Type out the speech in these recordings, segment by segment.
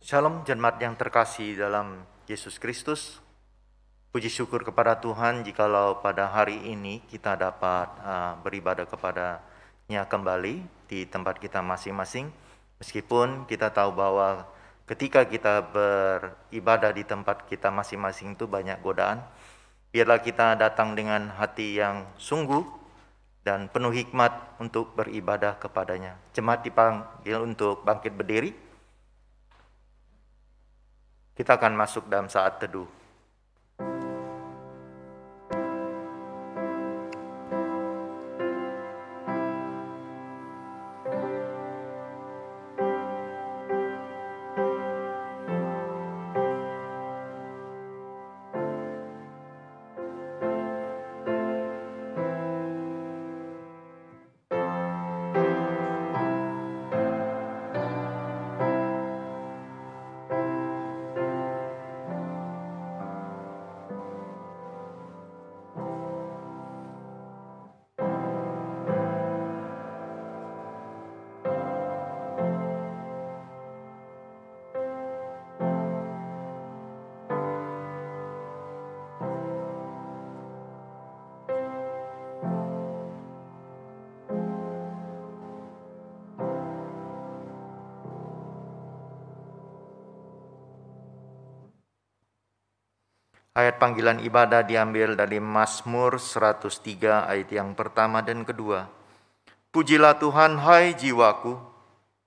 Shalom jemaat yang terkasih dalam Yesus Kristus. Puji syukur kepada Tuhan jikalau pada hari ini kita dapat beribadah kepada-Nya kembali di tempat kita masing-masing. Meskipun kita tahu bahwa ketika kita beribadah di tempat kita masing-masing itu banyak godaan, biarlah kita datang dengan hati yang sungguh dan penuh hikmat untuk beribadah kepada-Nya. Jemaat dipanggil untuk bangkit berdiri. Kita akan masuk dalam saat teduh. Ayat panggilan ibadah diambil dari Mazmur 103 ayat yang pertama dan kedua. Pujilah Tuhan, hai jiwaku.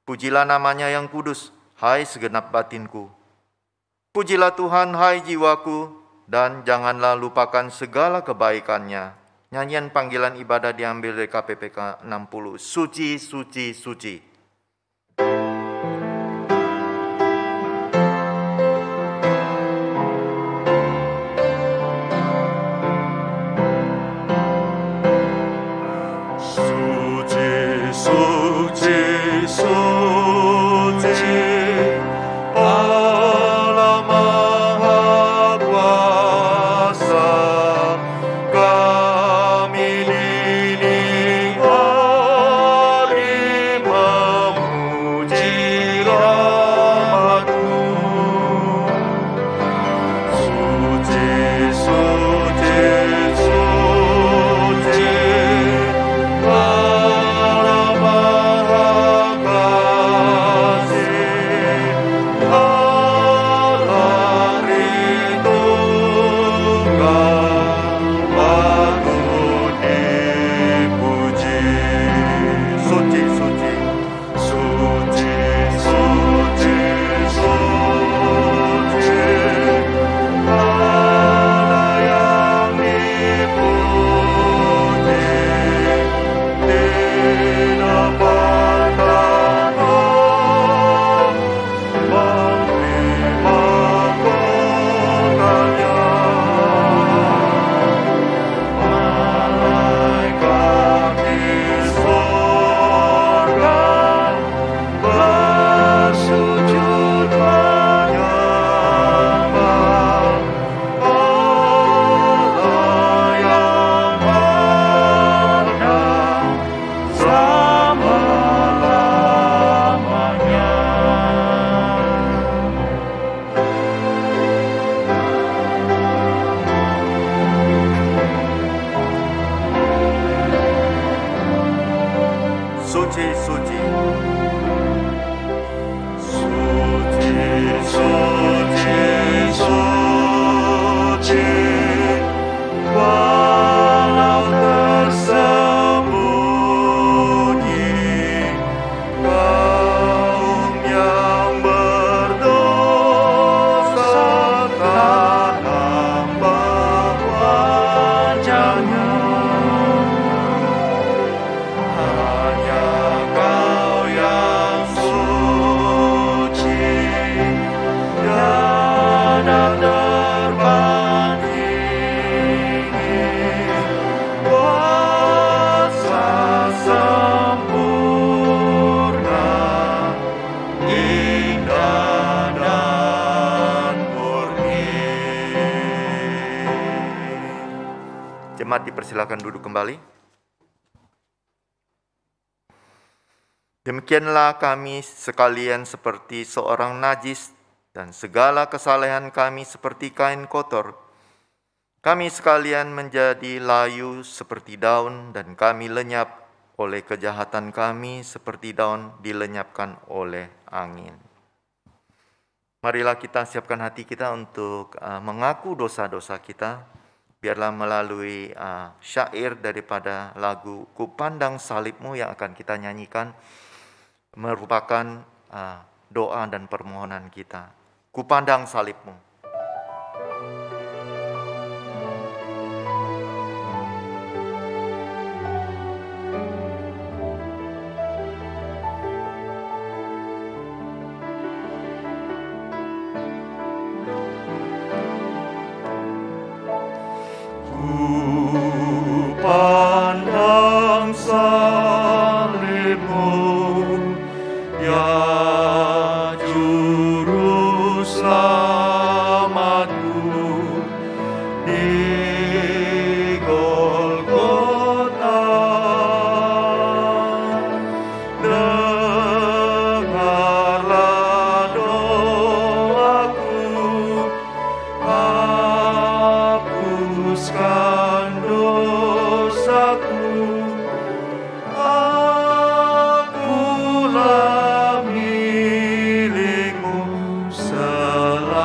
Pujilah namanya yang kudus, hai segenap batinku. Pujilah Tuhan, hai jiwaku, dan janganlah lupakan segala kebaikannya. Nyanyian panggilan ibadah diambil dari KPPK 60. Suci, suci, suci. Jemaat dipersilakan duduk kembali. Demikianlah kami sekalian seperti seorang najis dan segala kesalehan kami seperti kain kotor. Kami sekalian menjadi layu seperti daun, dan kami lenyap oleh kejahatan kami seperti daun dilenyapkan oleh angin. Marilah kita siapkan hati kita untuk mengaku dosa-dosa kita. Biarlah melalui syair daripada lagu Ku Pandang Salib-Mu yang akan kita nyanyikan merupakan doa dan permohonan kita. Ku pandang salib-Mu. Pandang salib-Mu, ya juru selamatku, di Golgota. Dengarlah doaku, hapuskan dosaku. Akulah milik-Mu selamanya.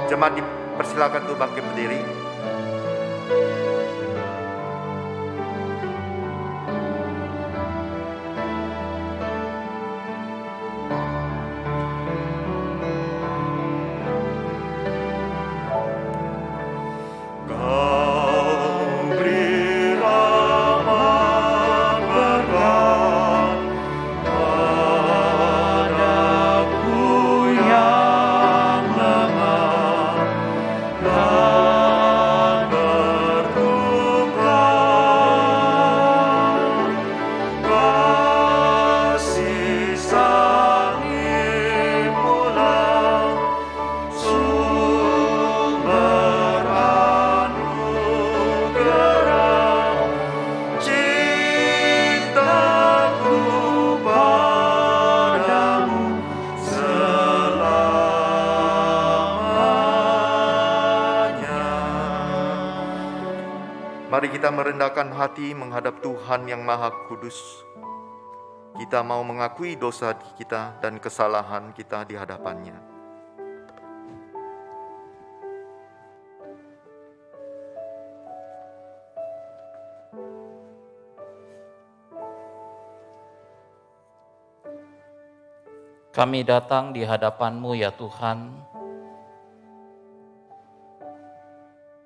Jemaat dipersilakan untuk bangkit berdiri. Mari kita merendahkan hati menghadap Tuhan yang Maha Kudus. Kita mau mengakui dosa kita dan kesalahan kita di hadapannya. Kami datang di hadapan-Mu ya Tuhan.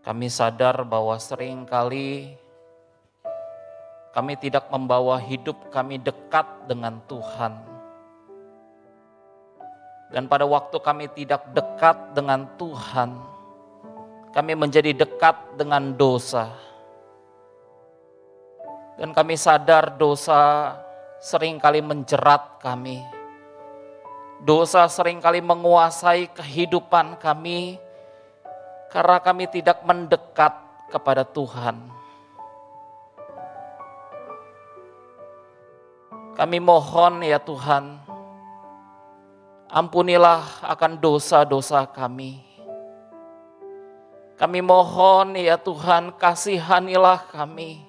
Kami sadar bahwa seringkali kami tidak membawa hidup kami dekat dengan Tuhan. Dan pada waktu kami tidak dekat dengan Tuhan, kami menjadi dekat dengan dosa. Dan kami sadar dosa seringkali menjerat kami. Dosa seringkali menguasai kehidupan kami karena kami tidak mendekat kepada Tuhan. Kami mohon ya Tuhan, ampunilah akan dosa-dosa kami. Kami mohon ya Tuhan, kasihanilah kami.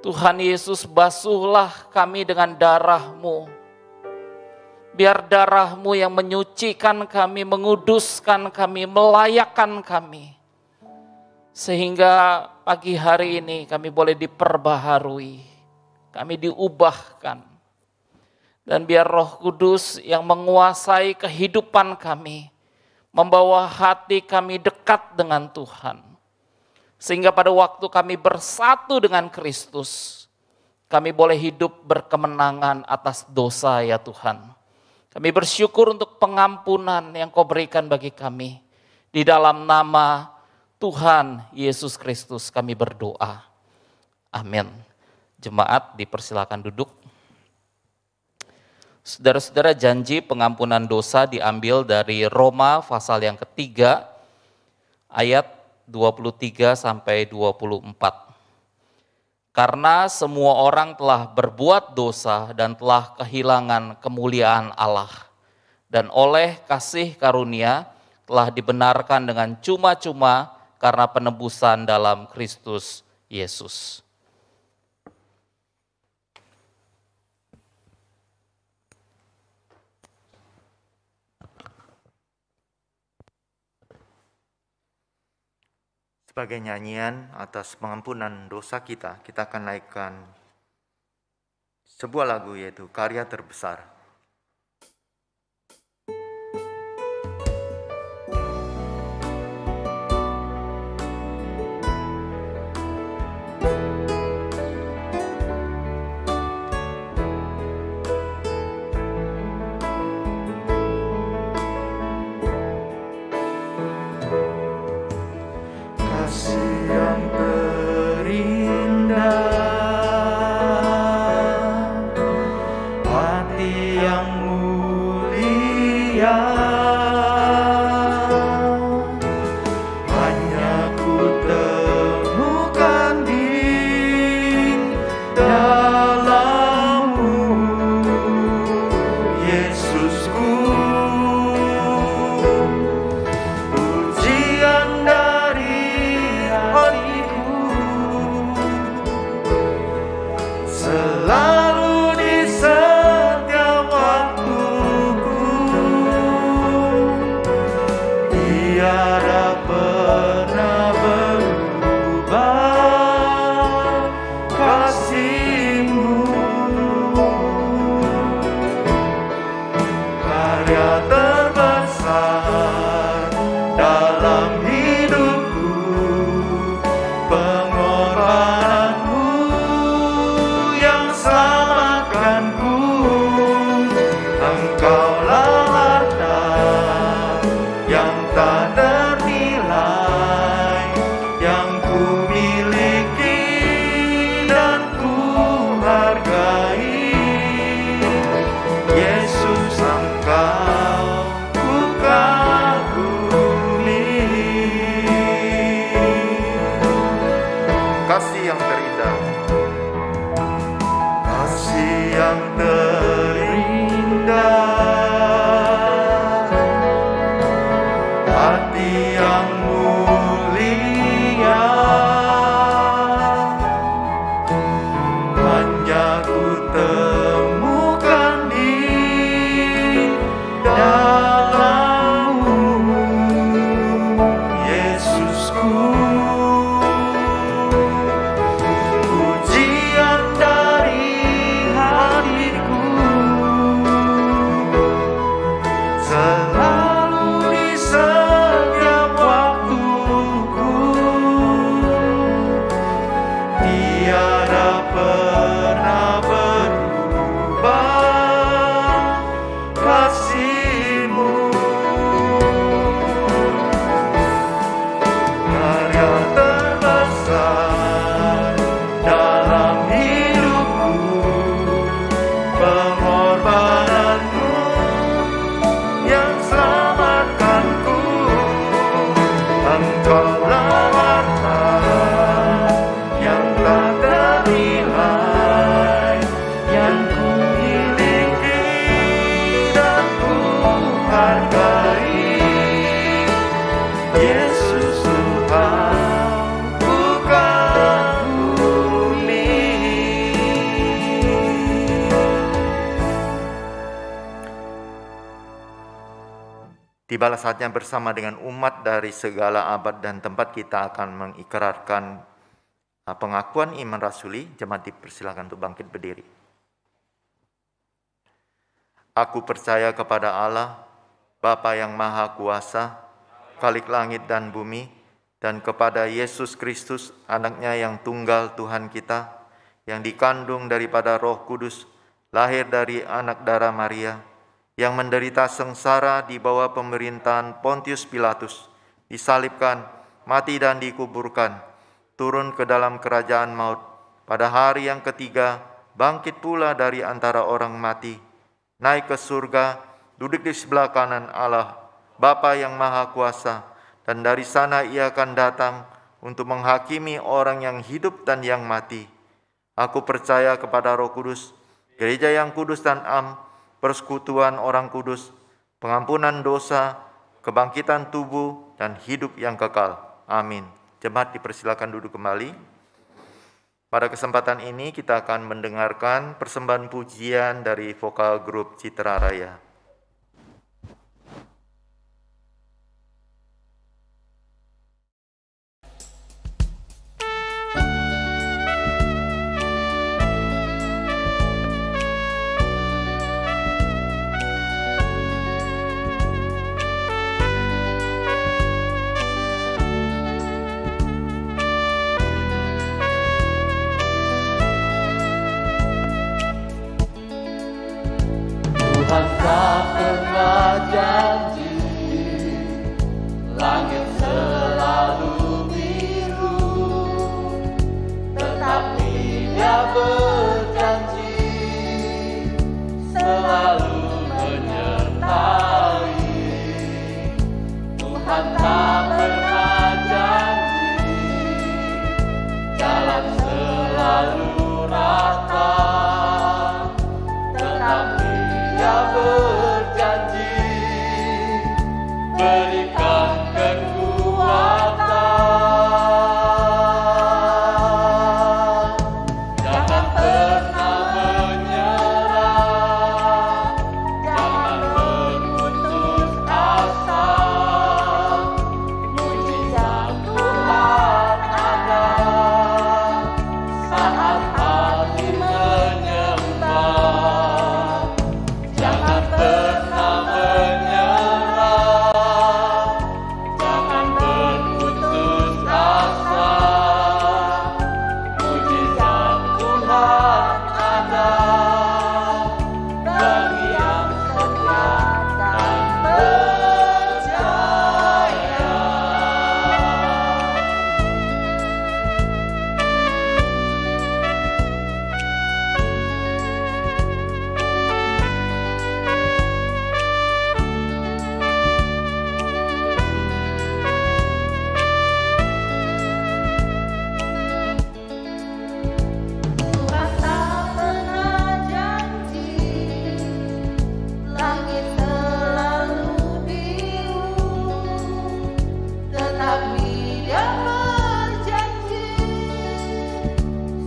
Tuhan Yesus, basuhlah kami dengan darah-Mu. Biar darah-Mu yang menyucikan kami, menguduskan kami, melayakkan kami. Sehingga pagi hari ini kami boleh diperbaharui, kami diubahkan. Dan biar Roh Kudus yang menguasai kehidupan kami, membawa hati kami dekat dengan Tuhan. Sehingga pada waktu kami bersatu dengan Kristus, kami boleh hidup berkemenangan atas dosa ya Tuhan. Kami bersyukur untuk pengampunan yang Kau berikan bagi kami. Di dalam nama Tuhan Yesus Kristus kami berdoa. Amin. Jemaat dipersilakan duduk. Saudara-saudara, janji pengampunan dosa diambil dari Roma pasal yang ketiga, ayat 23 sampai 24. Karena semua orang telah berbuat dosa dan telah kehilangan kemuliaan Allah, dan oleh kasih karunia telah dibenarkan dengan cuma-cuma karena penebusan dalam Kristus Yesus. Sebagai nyanyian atas pengampunan dosa kita akan naikkan sebuah lagu, yaitu Karya Terbesar. Tibalah saatnya bersama dengan umat dari segala abad dan tempat kita akan mengikrarkan pengakuan iman rasuli. Jemaat dipersilakan untuk bangkit berdiri. Aku percaya kepada Allah, Bapa yang Maha Kuasa, Khalik langit dan bumi, dan kepada Yesus Kristus, anaknya yang tunggal Tuhan kita, yang dikandung daripada Roh Kudus, lahir dari anak darah Maria, yang menderita sengsara di bawah pemerintahan Pontius Pilatus, disalibkan, mati dan dikuburkan, turun ke dalam kerajaan maut, pada hari yang ketiga bangkit pula dari antara orang mati, naik ke surga, duduk di sebelah kanan Allah, Bapa yang Maha Kuasa, dan dari sana ia akan datang untuk menghakimi orang yang hidup dan yang mati. Aku percaya kepada Roh Kudus, gereja yang kudus dan am, persekutuan orang kudus, pengampunan dosa, kebangkitan tubuh, dan hidup yang kekal. Amin. Jemaat dipersilakan duduk kembali. Pada kesempatan ini kita akan mendengarkan persembahan pujian dari vokal grup Citra Raya. Tuhan tak pernah janji, langit selalu biru, tetapi Dia berjanji selalu menyertai. Tuhan tak pernah janji, jalan selalu rata, tetapi Dia berjanji berikan kekuatan. Jangan pernah menyerah, jangan berputus asa. Mujizat Tuhan ada saat hati menyembah. Jangan pernah menyerah, jangan berputus asa. Mujizat Tuhan ada bagi yang setia dan percaya. Tuhan tak pernah janji, langit selalu biru, tetapi Dia berjanji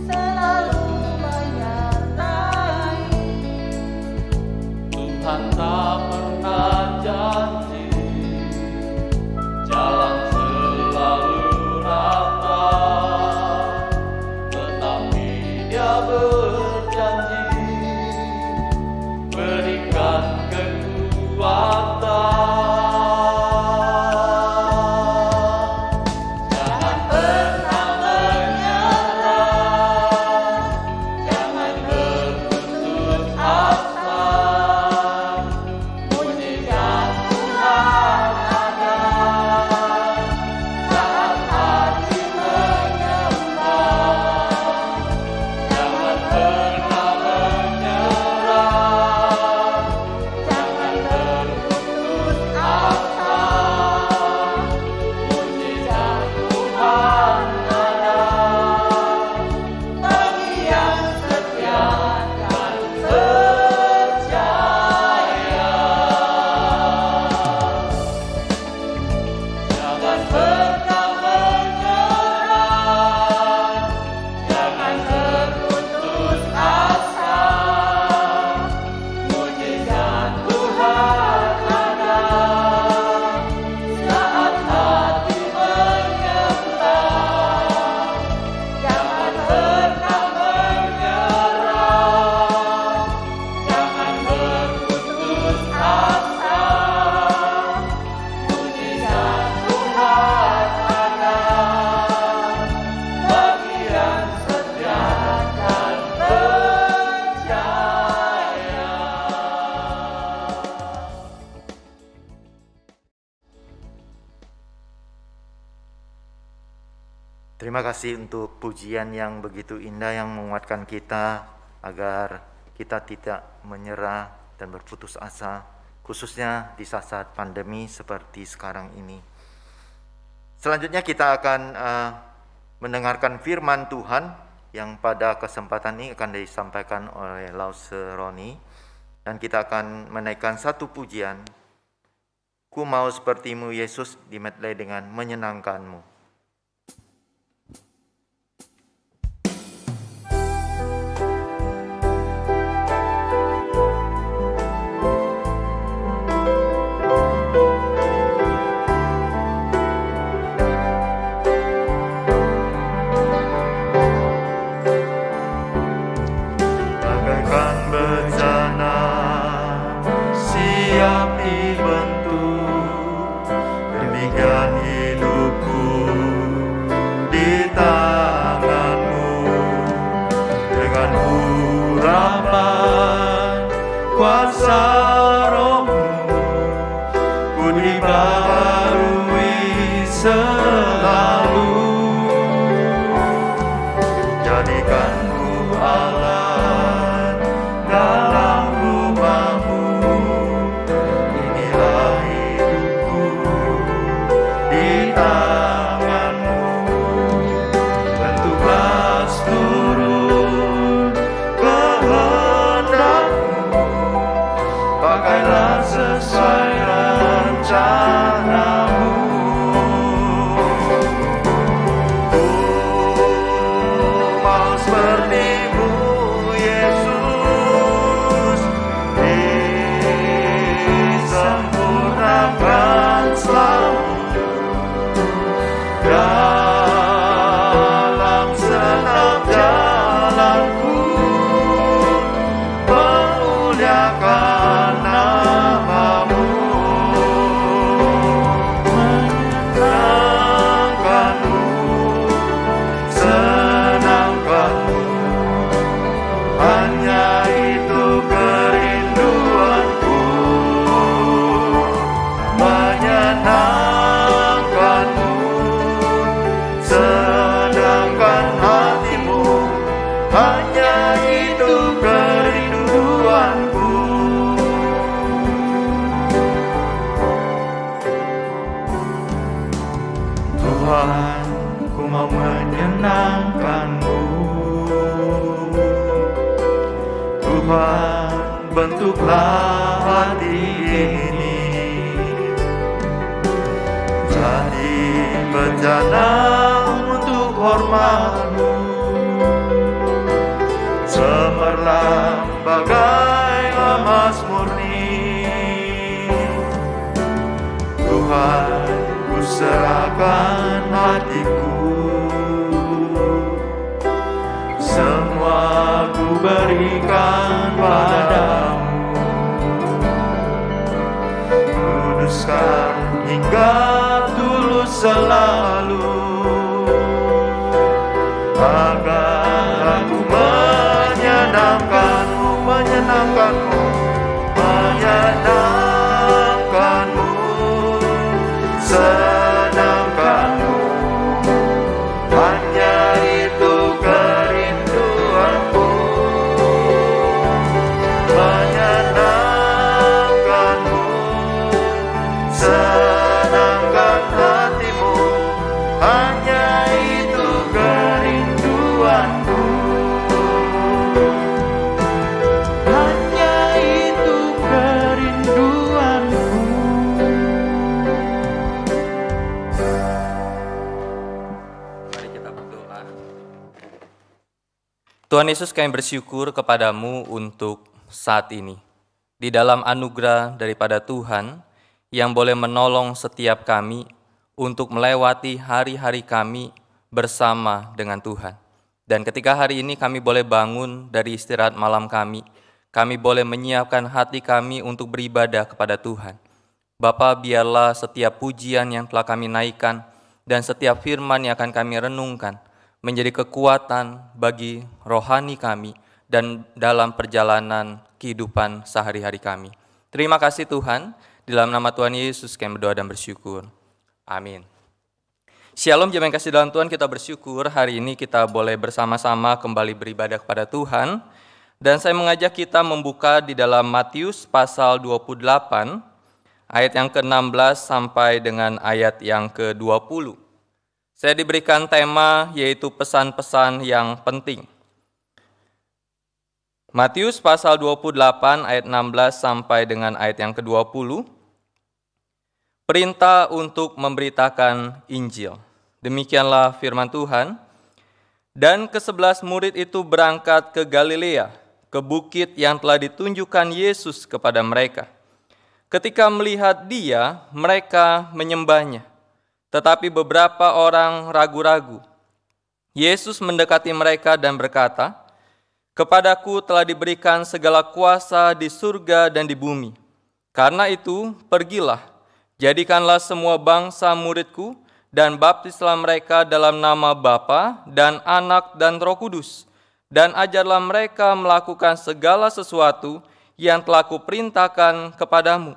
selalu menyertai. Tuhan tak pernah janji, jalan selalu rata, tetapi Dia berjanji berikan kekuatan. Jangan pernah menyerah, jangan berputus asa. Mujizat Tuhan ada saat hati menyembah. Jangan pernah menyerah, jangan berputus asa. Mujizat Tuhan ada bagi yang setia dan percaya. Jangan pernah menyerah, jangan berputus asa. Mujizat Tuhan ada saat hati menyembah. Jangan pernah menyerah, jangan berputus asa. Mujizat Tuhan ada bagi yang setia dan percaya. Terima kasih untuk pujian yang begitu indah yang menguatkan kita agar kita tidak menyerah dan berputus asa, khususnya di saat pandemi seperti sekarang ini. Selanjutnya kita akan mendengarkan firman Tuhan yang pada kesempatan ini akan disampaikan oleh Lause Roni, dan kita akan menaikkan satu pujian, Ku mau sepertimu Yesus, dimedley dengan menyenangkanmu. Bentuklah hati ini jadi bejana untuk hormat-Mu, cemerlang bagai emas murni. Tuhan, ku serahkan hatiku, semua ku berikan padamu. Kuduskan hingga tulus selalu, agar aku menyenangkanmu, menyenangkanmu, menyenangkanmu, senangkanmu. Hanya itu kerinduanku, menyenangkanmu, senangkan hatimu. Hanya itu kerinduanku, hanya itu kerinduanku. Mari kita berdoa. Tuhan Yesus, kami bersyukur kepadamu untuk saat ini. Di dalam anugerah daripada Tuhan yang boleh menolong setiap kami untuk melewati hari-hari kami bersama dengan Tuhan. Dan ketika hari ini kami boleh bangun dari istirahat malam kami boleh menyiapkan hati kami untuk beribadah kepada Tuhan. Bapa, biarlah setiap pujian yang telah kami naikkan dan setiap firman yang akan kami renungkan menjadi kekuatan bagi rohani kami dan dalam perjalanan kehidupan sehari-hari kami. Terima kasih Tuhan, di dalam nama Tuhan Yesus kami berdoa dan bersyukur. Amin. Shalom jemaat yang kasih dalam Tuhan, kita bersyukur hari ini kita boleh bersama-sama kembali beribadah kepada Tuhan. Dan saya mengajak kita membuka di dalam Matius pasal 28, ayat yang ke-16 sampai dengan ayat yang ke-20. Saya diberikan tema yaitu pesan-pesan yang penting. Matius pasal 28 ayat 16 sampai dengan ayat yang ke-20. Perintah untuk memberitakan Injil. Demikianlah firman Tuhan. Dan ke-11 murid itu berangkat ke Galilea, ke bukit yang telah ditunjukkan Yesus kepada mereka. Ketika melihat Dia, mereka menyembahnya. Tetapi beberapa orang ragu-ragu. Yesus mendekati mereka dan berkata, "Kepadaku telah diberikan segala kuasa di surga dan di bumi. Karena itu, pergilah, jadikanlah semua bangsa muridku, dan baptislah mereka dalam nama Bapa dan Anak dan Roh Kudus, dan ajarlah mereka melakukan segala sesuatu yang telah kuperintahkan kepadamu.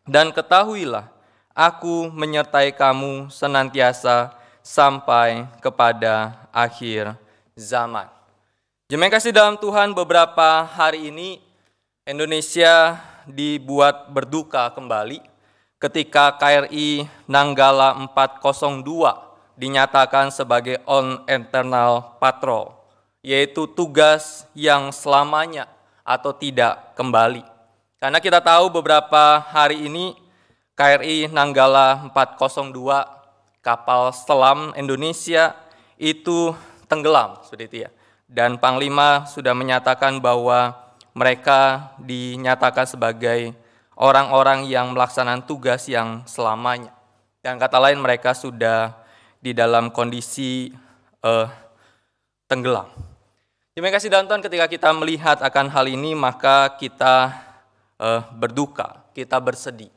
Dan ketahuilah, Aku menyertai kamu senantiasa sampai kepada akhir zaman." Jemaat kasih dalam Tuhan, beberapa hari ini Indonesia dibuat berduka kembali ketika KRI Nanggala 402 dinyatakan sebagai on internal patrol, yaitu tugas yang selamanya atau tidak kembali. Karena kita tahu beberapa hari ini KRI Nanggala 402, kapal selam Indonesia itu tenggelam, seperti itu ya. Dan Panglima sudah menyatakan bahwa mereka dinyatakan sebagai orang-orang yang melaksanakan tugas yang selamanya. Dan kata lain mereka sudah di dalam kondisi tenggelam. Terima kasih dalam Tuhan, ketika kita melihat akan hal ini maka kita berduka, kita bersedih.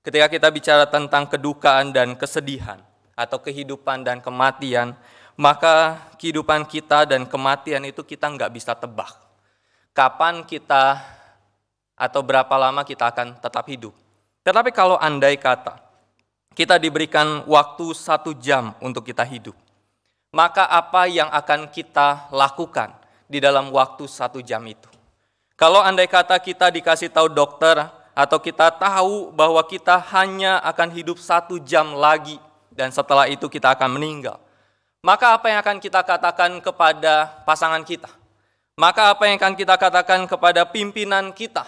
Ketika kita bicara tentang kedukaan dan kesedihan atau kehidupan dan kematian, maka kehidupan kita dan kematian itu kita nggak bisa tebak. Kapan kita atau berapa lama kita akan tetap hidup. Tetapi kalau andai kata kita diberikan waktu 1 jam untuk kita hidup, maka apa yang akan kita lakukan di dalam waktu 1 jam itu? Kalau andai kata kita dikasih tahu dokter, atau kita tahu bahwa kita hanya akan hidup 1 jam lagi dan setelah itu kita akan meninggal, maka apa yang akan kita katakan kepada pasangan kita? Maka apa yang akan kita katakan kepada pimpinan kita?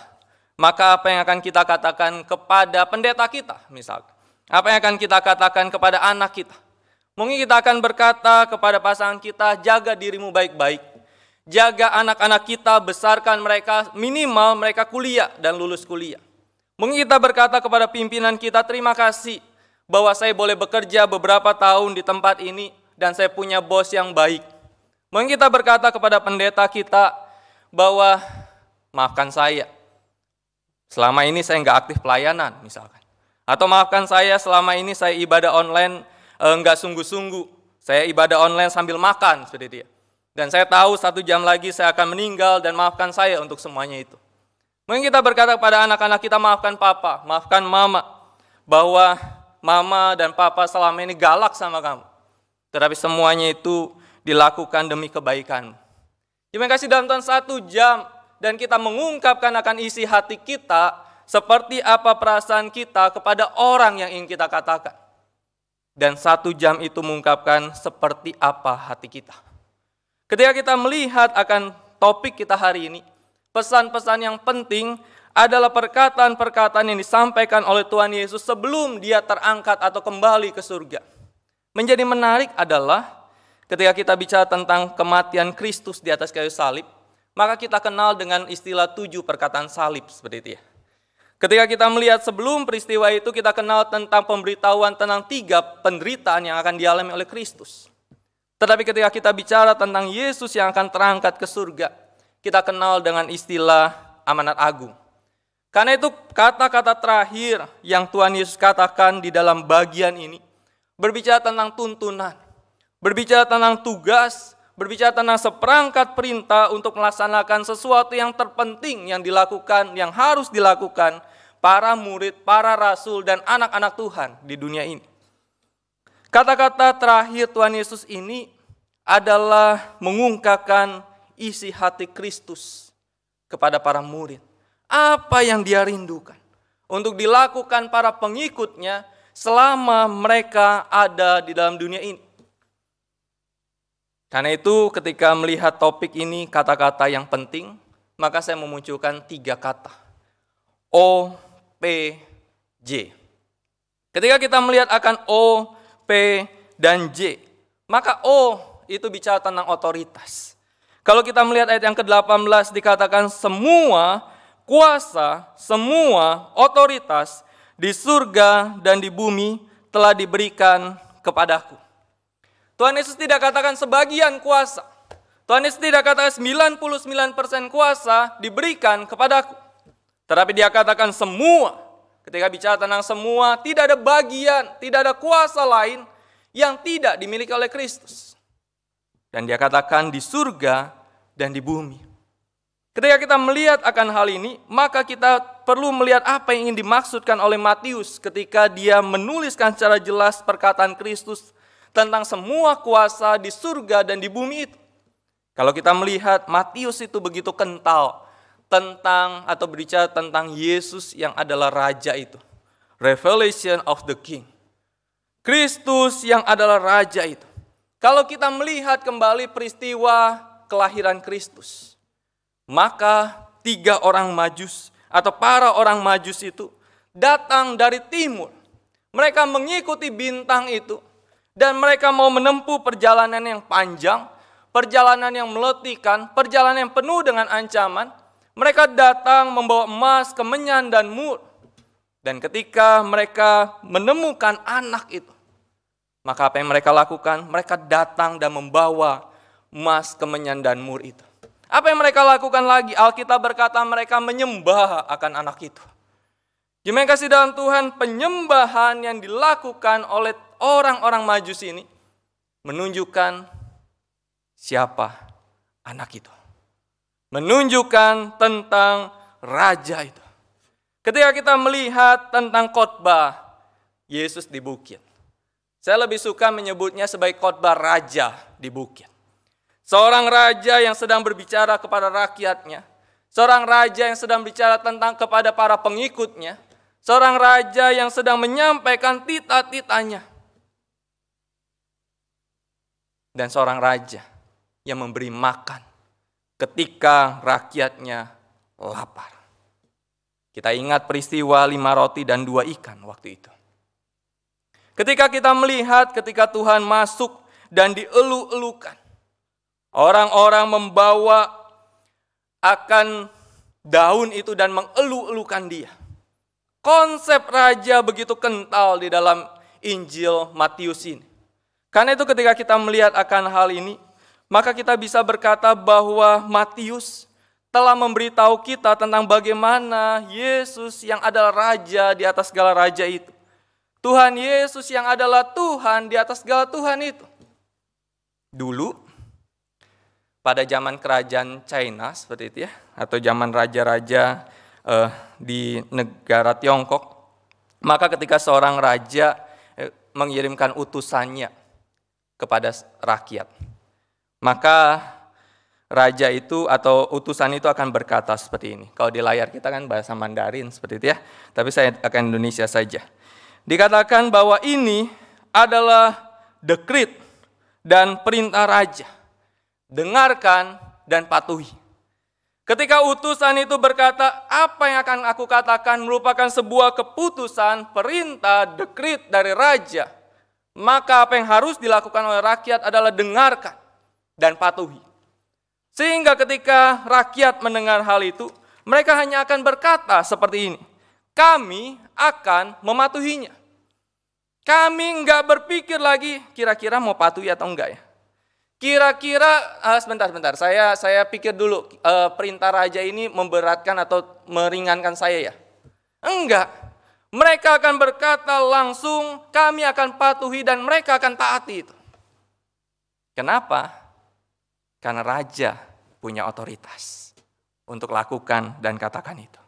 Maka apa yang akan kita katakan kepada pendeta kita misalnya? Apa yang akan kita katakan kepada anak kita? Mungkin kita akan berkata kepada pasangan kita, jaga dirimu baik-baik. Jaga anak-anak kita, besarkan mereka, minimal mereka kuliah dan lulus kuliah. Mungkin kita berkata kepada pimpinan kita, terima kasih bahwa saya boleh bekerja beberapa tahun di tempat ini dan saya punya bos yang baik. Mungkin kita berkata kepada pendeta kita bahwa maafkan saya, selama ini saya nggak aktif pelayanan misalkan. Atau maafkan saya, selama ini saya ibadah online nggak sungguh-sungguh. Saya ibadah online sambil makan, seperti itu ya. Dan saya tahu 1 jam lagi saya akan meninggal dan maafkan saya untuk semuanya itu. Mungkin kita berkata kepada anak-anak kita, maafkan papa, maafkan mama, bahwa mama dan papa selama ini galak sama kamu. Tetapi semuanya itu dilakukan demi kebaikan. Terima kasih dalam Tuhan, 1 jam dan kita mengungkapkan akan isi hati kita, seperti apa perasaan kita kepada orang yang ingin kita katakan. Dan 1 jam itu mengungkapkan seperti apa hati kita. Ketika kita melihat akan topik kita hari ini, pesan-pesan yang penting adalah perkataan-perkataan yang disampaikan oleh Tuhan Yesus sebelum dia terangkat atau kembali ke surga. Menjadi menarik adalah ketika kita bicara tentang kematian Kristus di atas kayu salib, maka kita kenal dengan istilah 7 perkataan salib, seperti itu ya. Ketika kita melihat sebelum peristiwa itu, kita kenal tentang pemberitahuan tentang 3 penderitaan yang akan dialami oleh Kristus. Tetapi ketika kita bicara tentang Yesus yang akan terangkat ke surga, kita kenal dengan istilah amanat agung. Karena itu kata-kata terakhir yang Tuhan Yesus katakan di dalam bagian ini berbicara tentang tuntunan, berbicara tentang tugas, berbicara tentang seperangkat perintah untuk melaksanakan sesuatu yang terpenting yang dilakukan, yang harus dilakukan para murid, para rasul, dan anak-anak Tuhan di dunia ini. Kata-kata terakhir Tuhan Yesus ini adalah mengungkapkan isi hati Kristus kepada para murid. Apa yang dia rindukan untuk dilakukan para pengikutnya selama mereka ada di dalam dunia ini. Karena itu ketika melihat topik ini, kata-kata yang penting, maka saya memunculkan 3 kata. O, P, J. Ketika kita melihat akan O, P, dan J, maka O itu bicara tentang otoritas. Kalau kita melihat ayat yang ke-18 dikatakan semua kuasa, semua otoritas di surga dan di bumi telah diberikan kepadaku. Tuhan Yesus tidak katakan sebagian kuasa. Tuhan Yesus tidak katakan 99% kuasa diberikan kepadaku. Tetapi dia katakan semua. Ketika bicara tentang semua, tidak ada bagian, tidak ada kuasa lain yang tidak dimiliki oleh Kristus. Dan dia katakan di surga dan di bumi. Ketika kita melihat akan hal ini, maka kita perlu melihat apa yang ingin dimaksudkan oleh Matius ketika dia menuliskan secara jelas perkataan Kristus tentang semua kuasa di surga dan di bumi itu. Kalau kita melihat Matius itu begitu kental tentang atau berbicara tentang Yesus yang adalah Raja itu. Revelation of the King. Kristus yang adalah Raja itu. Kalau kita melihat kembali peristiwa kelahiran Kristus, maka 3 orang Majus atau para orang Majus itu datang dari timur. Mereka mengikuti bintang itu dan mereka mau menempuh perjalanan yang panjang, perjalanan yang meletihkan, perjalanan yang penuh dengan ancaman. Mereka datang membawa emas, kemenyan, dan mur. Dan ketika mereka menemukan anak itu, maka apa yang mereka lakukan? Mereka datang dan membawa emas, kemenyan, dan mur itu. Apa yang mereka lakukan lagi? Alkitab berkata mereka menyembah akan anak itu. Jemaat kasih dalam Tuhan, penyembahan yang dilakukan oleh orang-orang Majus ini menunjukkan siapa anak itu. Menunjukkan tentang Raja itu. Ketika kita melihat tentang khotbah Yesus di bukit, saya lebih suka menyebutnya sebagai khotbah Raja di bukit. Seorang raja yang sedang berbicara kepada rakyatnya. Seorang raja yang sedang bicara tentang kepada para pengikutnya. Seorang raja yang sedang menyampaikan tita-titanya. Dan seorang raja yang memberi makan ketika rakyatnya lapar. Kita ingat peristiwa 5 roti dan 2 ikan waktu itu. Ketika kita melihat ketika Tuhan masuk dan dielu-elukan. Orang-orang membawa akan daun itu dan mengelu-elukan dia. Konsep raja begitu kental di dalam Injil Matius ini. Karena itu ketika kita melihat akan hal ini, maka kita bisa berkata bahwa Matius telah memberitahu kita tentang bagaimana Yesus yang adalah Raja di atas segala raja itu. Tuhan Yesus yang adalah Tuhan di atas segala Tuhan itu. Dulu, pada zaman kerajaan China seperti itu ya, atau zaman raja-raja di negara Tiongkok, maka ketika seorang raja mengirimkan utusannya kepada rakyat, maka raja itu atau utusan itu akan berkata seperti ini. Kalau di layar kita kan bahasa Mandarin seperti itu ya, tapi saya akan Indonesia saja. Dikatakan bahwa ini adalah dekret dan perintah raja. Dengarkan dan patuhi. Ketika utusan itu berkata, apa yang akan aku katakan merupakan sebuah keputusan, perintah, dekret dari raja. Maka apa yang harus dilakukan oleh rakyat adalah dengarkan dan patuhi. Sehingga ketika rakyat mendengar hal itu, mereka hanya akan berkata seperti ini. Kami akan mematuhinya. Kami enggak berpikir lagi kira-kira mau patuhi atau enggak ya. Kira-kira, sebentar, saya pikir dulu perintah raja ini memberatkan atau meringankan saya ya. Enggak, mereka akan berkata langsung kami akan patuhi dan mereka akan taati itu. Kenapa? Karena raja punya otoritas untuk lakukan dan katakan itu.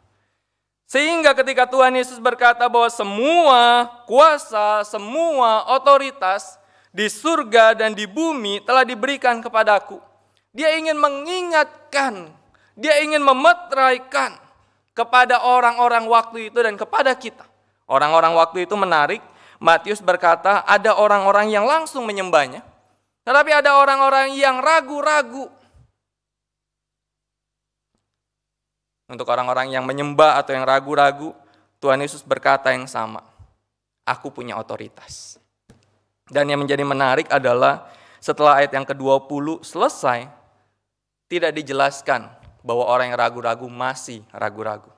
Sehingga ketika Tuhan Yesus berkata bahwa semua kuasa, semua otoritas di surga dan di bumi telah diberikan kepadaku. Dia ingin mengingatkan, dia ingin memeteraikan kepada orang-orang waktu itu dan kepada kita. Orang-orang waktu itu menarik, Matius berkata ada orang-orang yang langsung menyembahnya. Tetapi ada orang-orang yang ragu-ragu. Untuk orang-orang yang menyembah atau yang ragu-ragu, Tuhan Yesus berkata yang sama. Aku punya otoritas. Dan yang menjadi menarik adalah setelah ayat yang ke-20 selesai, tidak dijelaskan bahwa orang yang ragu-ragu masih ragu-ragu.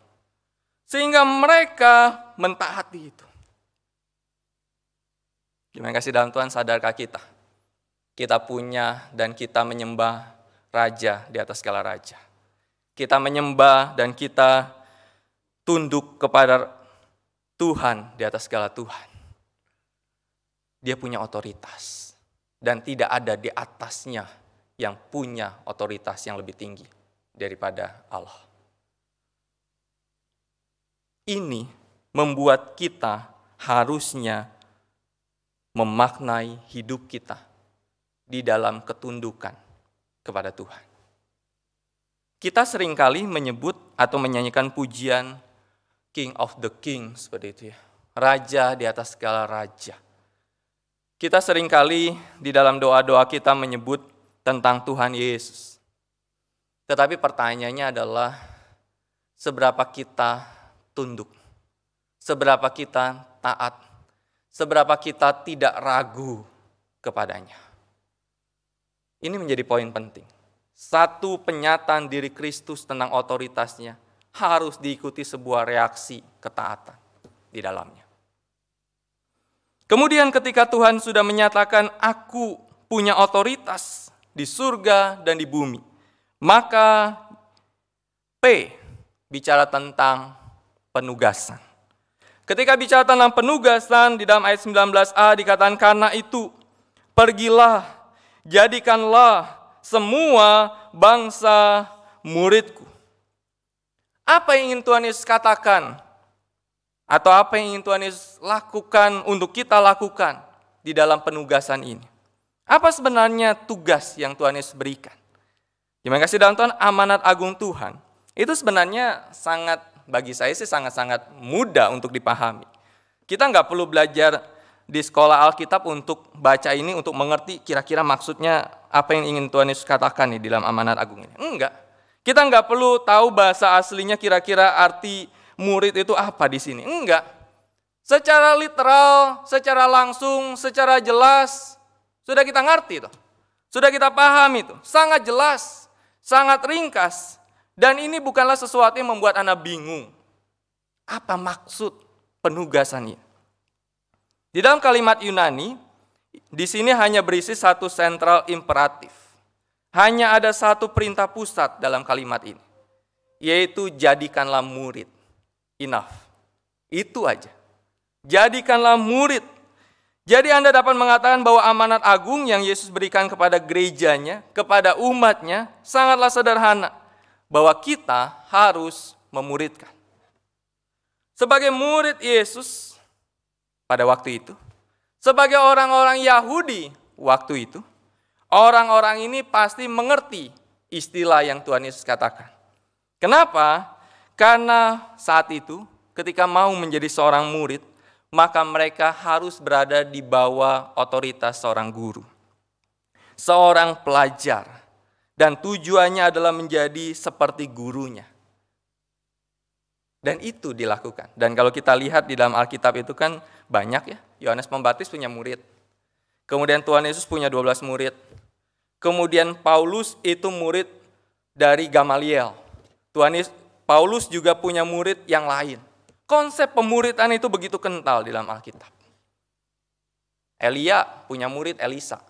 Sehingga mereka mentaati itu. Terima kasih dalam Tuhan, sadarkah kita? Kita punya dan kita menyembah Raja di atas segala raja. Kita menyembah dan kita tunduk kepada Tuhan di atas segala Tuhan. Dia punya otoritas. Dan tidak ada di atasnya yang punya otoritas yang lebih tinggi daripada Allah. Ini membuat kita harusnya memaknai hidup kita di dalam ketundukan kepada Tuhan. Kita seringkali menyebut atau menyanyikan pujian King of the King, seperti itu ya. Raja di atas segala raja. Kita seringkali di dalam doa-doa kita menyebut tentang Tuhan Yesus. Tetapi pertanyaannya adalah, seberapa kita tunduk? Seberapa kita taat? Seberapa kita tidak ragu kepadanya? Ini menjadi poin penting. Satu penyataan diri Kristus tentang otoritasnya harus diikuti sebuah reaksi ketaatan di dalamnya. Kemudian ketika Tuhan sudah menyatakan aku punya otoritas di surga dan di bumi, maka P bicara tentang penugasan. Ketika bicara tentang penugasan di dalam ayat 19a dikatakan, karena itu pergilah, jadikanlah semua bangsa muridku. Apa yang ingin Tuhan Yesus katakan? Atau apa yang ingin Tuhan Yesus lakukan untuk kita lakukan di dalam penugasan ini? Apa sebenarnya tugas yang Tuhan Yesus berikan? Terima kasih dalam Tuhan, amanat agung Tuhan. Itu sebenarnya bagi saya sih sangat-sangat mudah untuk dipahami. Kita nggak perlu belajar di sekolah Alkitab untuk baca ini, untuk mengerti kira-kira maksudnya apa yang ingin Tuhan Yesus katakan nih di dalam amanat agung ini. Enggak. Kita nggak perlu tahu bahasa aslinya kira-kira arti murid itu apa di sini. Enggak. Secara literal, secara langsung, secara jelas, sudah kita ngerti itu. Sudah kita pahami itu. Sangat jelas, sangat ringkas. Dan ini bukanlah sesuatu yang membuat Anda bingung. Apa maksud penugasan ini? Di dalam kalimat Yunani, di sini hanya berisi satu sentral imperatif. Hanya ada satu perintah pusat dalam kalimat ini, yaitu jadikanlah murid. Enough. Itu aja. Jadikanlah murid. Jadi Anda dapat mengatakan bahwa amanat agung yang Yesus berikan kepada gerejanya, kepada umatnya, sangatlah sederhana. Bahwa kita harus memuridkan. Sebagai murid Yesus, pada waktu itu, sebagai orang-orang Yahudi waktu itu, orang-orang ini pasti mengerti istilah yang Tuhan Yesus katakan. Kenapa? Karena saat itu ketika mau menjadi seorang murid, maka mereka harus berada di bawah otoritas seorang guru, seorang pelajar, dan tujuannya adalah menjadi seperti gurunya. Dan itu dilakukan. Dan kalau kita lihat di dalam Alkitab itu kan banyak ya. Yohanes Pembaptis punya murid. Kemudian Tuhan Yesus punya 12 murid. Kemudian Paulus itu murid dari Gamaliel. Paulus juga punya murid yang lain. Konsep pemuridan itu begitu kental di dalam Alkitab. Elia punya murid Elisa.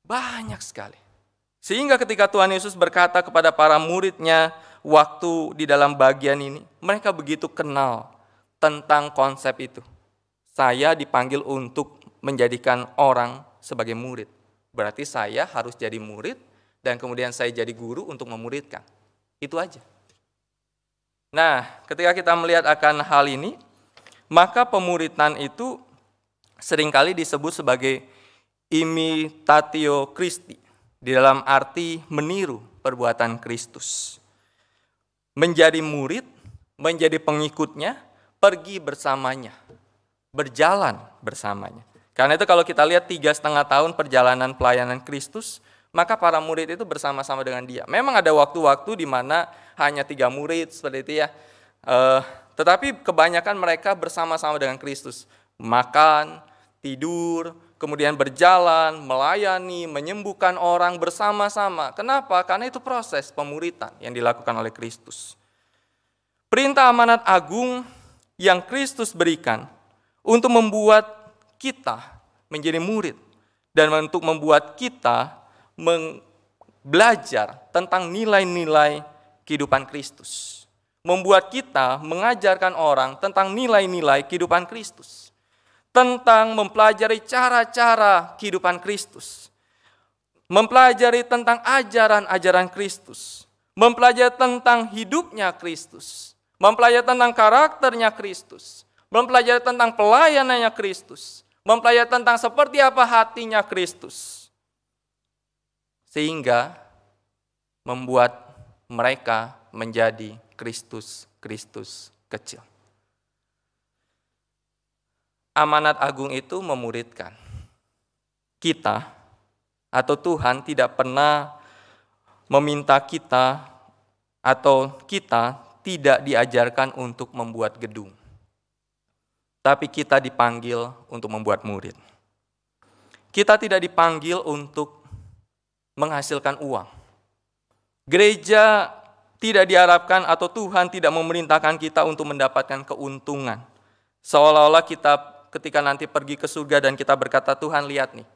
Banyak sekali. Sehingga ketika Tuhan Yesus berkata kepada para muridnya, waktu di dalam bagian ini, mereka begitu kenal tentang konsep itu. Saya dipanggil untuk menjadikan orang sebagai murid. Berarti saya harus jadi murid dan kemudian saya jadi guru untuk memuridkan. Itu aja. Nah, ketika kita melihat akan hal ini, maka pemuridan itu seringkali disebut sebagai imitatio Christi, di dalam arti meniru perbuatan Kristus. Menjadi murid, menjadi pengikutnya, pergi bersamanya, berjalan bersamanya. Karena itu kalau kita lihat 3,5 tahun perjalanan pelayanan Kristus, maka para murid itu bersama-sama dengan dia. Memang ada waktu-waktu di mana hanya 3 murid seperti itu ya. Tetapi kebanyakan mereka bersama-sama dengan Kristus. Makan, tidur, kemudian berjalan, melayani, menyembuhkan orang bersama-sama. Kenapa? Karena itu proses pemuritan yang dilakukan oleh Kristus. Perintah amanat agung yang Kristus berikan untuk membuat kita menjadi murid dan untuk membuat kita belajar tentang nilai-nilai kehidupan Kristus. Membuat kita mengajarkan orang tentang nilai-nilai kehidupan Kristus. Tentang mempelajari cara-cara kehidupan Kristus. Mempelajari tentang ajaran-ajaran Kristus. Mempelajari tentang hidupnya Kristus. Mempelajari tentang karakternya Kristus. Mempelajari tentang pelayanannya Kristus. Mempelajari tentang seperti apa hatinya Kristus. Sehingga membuat mereka menjadi Kristus kecil. Amanat agung itu memuridkan. Kita atau Tuhan tidak pernah meminta kita atau kita tidak diajarkan untuk membuat gedung. Tapi kita dipanggil untuk membuat murid. Kita tidak dipanggil untuk menghasilkan uang. Gereja tidak diharapkan atau Tuhan tidak memerintahkan kita untuk mendapatkan keuntungan. Seolah-olah kita ketika nanti pergi ke surga dan kita berkata, Tuhan lihat nih,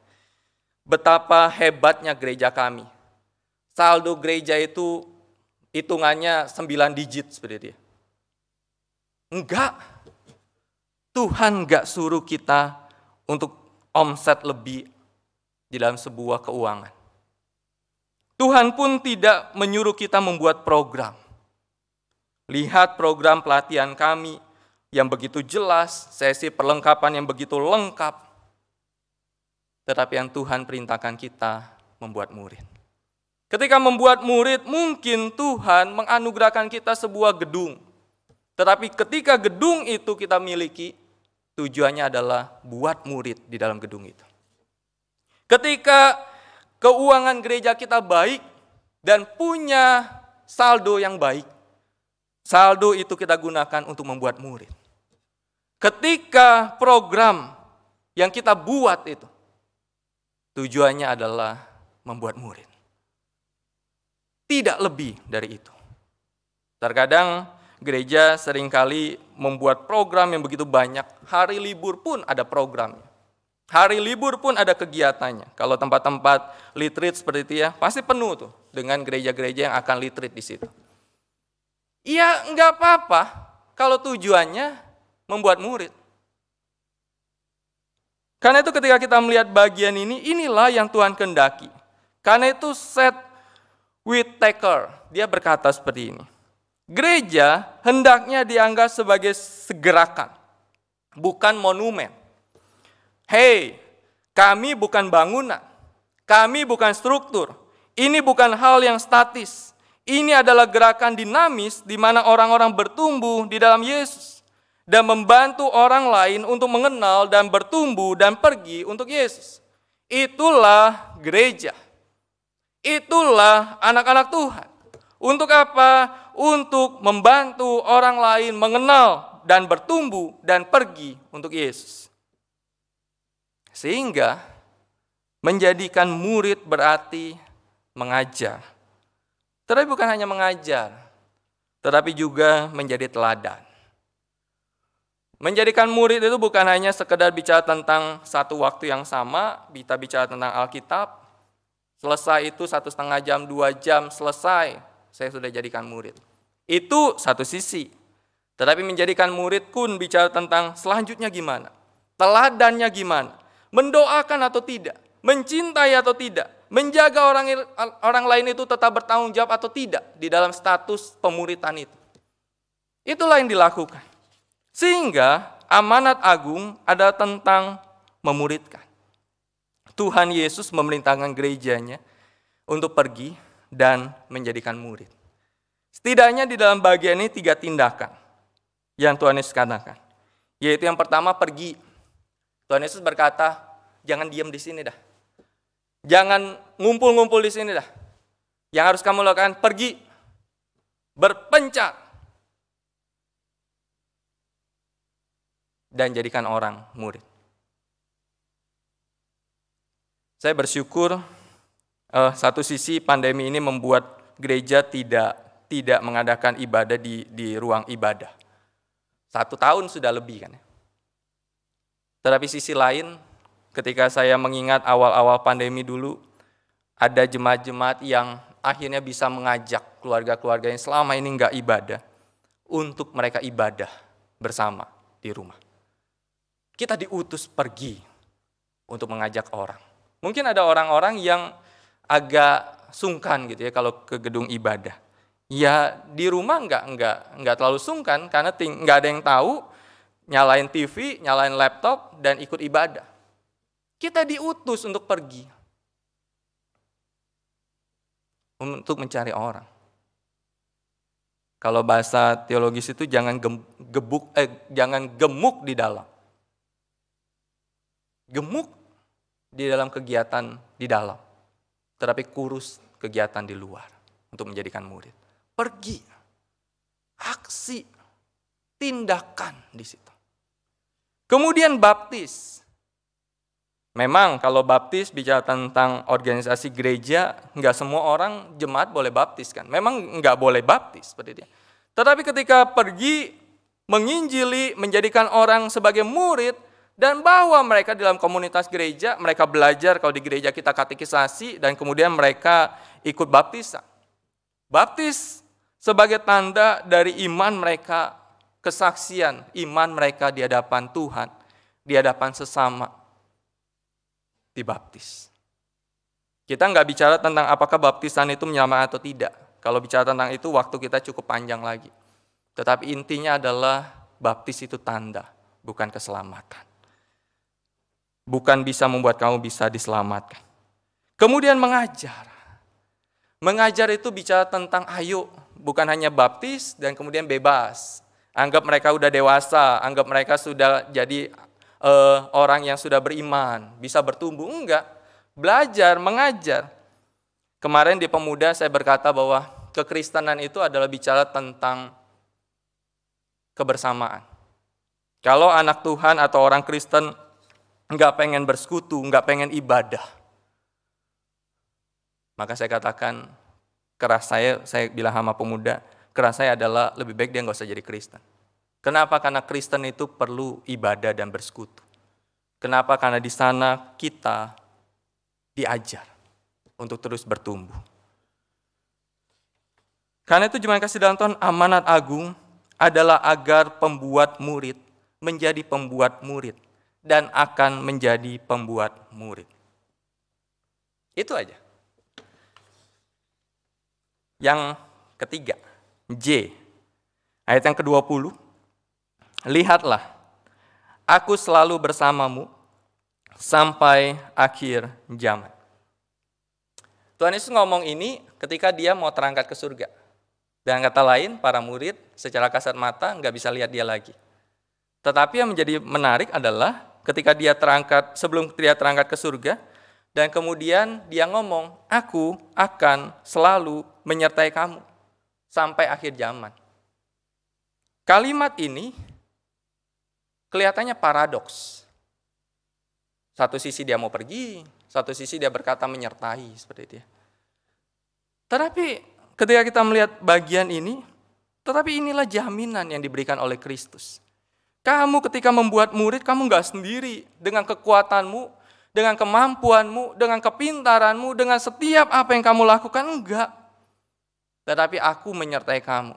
betapa hebatnya gereja kami. Saldo gereja itu hitungannya 9 digit seperti dia. Enggak. Tuhan enggak suruh kita untuk omset lebih di dalam sebuah keuangan. Tuhan pun tidak menyuruh kita membuat program. Lihat program pelatihan kami yang begitu jelas, sesi perlengkapan yang begitu lengkap. Tetapi yang Tuhan perintahkan kita membuat murid. Ketika membuat murid, mungkin Tuhan menganugerahkan kita sebuah gedung. Tetapi ketika gedung itu kita miliki, tujuannya adalah buat murid di dalam gedung itu. Ketika keuangan gereja kita baik dan punya saldo yang baik, saldo itu kita gunakan untuk membuat murid. Ketika program yang kita buat itu, tujuannya adalah membuat murid. Tidak lebih dari itu. Terkadang gereja seringkali membuat program yang begitu banyak, hari libur pun ada programnya. Hari libur pun ada kegiatannya. Kalau tempat-tempat retreat seperti itu ya, pasti penuh tuh dengan gereja-gereja yang akan retreat di situ. Iya, enggak apa-apa kalau tujuannya membuat murid. Karena itu ketika kita melihat bagian ini, inilah yang Tuhan kehendaki. Karena itu Seth Whittaker, dia berkata seperti ini. Gereja hendaknya dianggap sebagai segerakan, bukan monumen. Hei, kami bukan bangunan, kami bukan struktur, ini bukan hal yang statis. Ini adalah gerakan dinamis di mana orang-orang bertumbuh di dalam Yesus dan membantu orang lain untuk mengenal dan bertumbuh dan pergi untuk Yesus. Itulah gereja. Itulah anak-anak Tuhan. Untuk apa? Untuk membantu orang lain mengenal dan bertumbuh dan pergi untuk Yesus. Sehingga menjadikan murid berarti mengajar. Tetapi bukan hanya mengajar, tetapi juga menjadi teladan. Menjadikan murid itu bukan hanya sekedar bicara tentang satu waktu yang sama, kita bicara tentang Alkitab, selesai itu 1,5 jam, 2 jam, selesai, saya sudah jadikan murid. Itu satu sisi. Tetapi menjadikan murid pun bicara tentang selanjutnya gimana, teladannya gimana, mendoakan atau tidak, mencintai atau tidak, menjaga orang lain itu tetap bertanggung jawab atau tidak di dalam status pemuritan itu. Itulah yang dilakukan. Sehingga amanat agung adalah tentang memuridkan. Tuhan Yesus memerintahkan gerejanya untuk pergi dan menjadikan murid. Setidaknya di dalam bagian ini 3 tindakan yang Tuhan Yesus katakan. Yaitu yang pertama pergi. Tuhan Yesus berkata, jangan diam di sini dah. Jangan ngumpul-ngumpul di sini dah. Yang harus kamu lakukan, pergi, berpencar, dan jadikan orang murid. Saya bersyukur satu sisi pandemi ini membuat gereja tidak mengadakan ibadah di ruang ibadah. 1 tahun sudah lebih kan ya. Tetapi sisi lain, ketika saya mengingat awal-awal pandemi dulu, ada jemaat-jemaat yang akhirnya bisa mengajak keluarga-keluarga yang selama ini enggak ibadah untuk mereka ibadah bersama di rumah. Kita diutus pergi untuk mengajak orang. Mungkin ada orang-orang yang agak sungkan gitu ya kalau ke gedung ibadah. Ya di rumah enggak terlalu sungkan karena enggak ada yang tahu, nyalain TV, nyalain laptop dan ikut ibadah. Kita diutus untuk pergi. Untuk mencari orang. Kalau bahasa teologis itu jangan gemuk di dalam. Gemuk di dalam kegiatan di dalam, tetapi kurus kegiatan di luar untuk menjadikan murid. Pergi, aksi, tindakan di situ. Kemudian baptis. Memang kalau baptis bicara tentang organisasi gereja, enggak semua orang jemaat boleh baptis kan. Memang enggak boleh baptis seperti itu. Tetapi ketika pergi menginjili, menjadikan orang sebagai murid, dan bawa mereka dalam komunitas gereja, mereka belajar kalau di gereja kita katekisasi, dan kemudian mereka ikut baptisan. Baptis sebagai tanda dari iman mereka, kesaksian iman mereka di hadapan Tuhan, di hadapan sesama, dibaptis. Kita nggak bicara tentang apakah baptisan itu menyelamatkan atau tidak. Kalau bicara tentang itu, waktu kita cukup panjang lagi. Tetapi intinya adalah baptis itu tanda, bukan keselamatan. Bukan bisa membuat kamu bisa diselamatkan. Kemudian mengajar. Mengajar itu bicara tentang ayo, bukan hanya baptis dan kemudian bebas. Anggap mereka udah dewasa, anggap mereka sudah jadi orang yang sudah beriman, bisa bertumbuh. Enggak, belajar, mengajar. Kemarin di Pemuda saya berkata bahwa kekristenan itu adalah bicara tentang kebersamaan. Kalau anak Tuhan atau orang Kristen enggak pengen bersekutu, enggak pengen ibadah, maka saya katakan, keras saya bilang sama pemuda, keras saya adalah lebih baik dia enggak usah jadi Kristen. Kenapa? Karena Kristen itu perlu ibadah dan bersekutu. Kenapa? Karena di sana kita diajar untuk terus bertumbuh. Karena itu jemaat kasih dalam Tuhan, amanat agung adalah agar pembuat murid menjadi pembuat murid dan akan menjadi pembuat murid. Itu aja. Yang ketiga, J. Ayat yang ke-20. Lihatlah, aku selalu bersamamu sampai akhir zaman. Tuhan Yesus ngomong ini ketika dia mau terangkat ke surga. Dengan kata lain, para murid secara kasat mata nggak bisa lihat dia lagi. Tetapi yang menjadi menarik adalah ketika dia terangkat, sebelum dia terangkat ke surga, dan kemudian dia ngomong, aku akan selalu menyertai kamu sampai akhir zaman. Kalimat ini kelihatannya paradoks. Satu sisi dia mau pergi, satu sisi dia berkata menyertai, seperti itu ya. Tetapi ketika kita melihat bagian ini, tetapi inilah jaminan yang diberikan oleh Kristus. Kamu ketika membuat murid, kamu enggak sendiri dengan kekuatanmu, dengan kemampuanmu, dengan kepintaranmu, dengan setiap apa yang kamu lakukan, enggak. Tetapi aku menyertai kamu.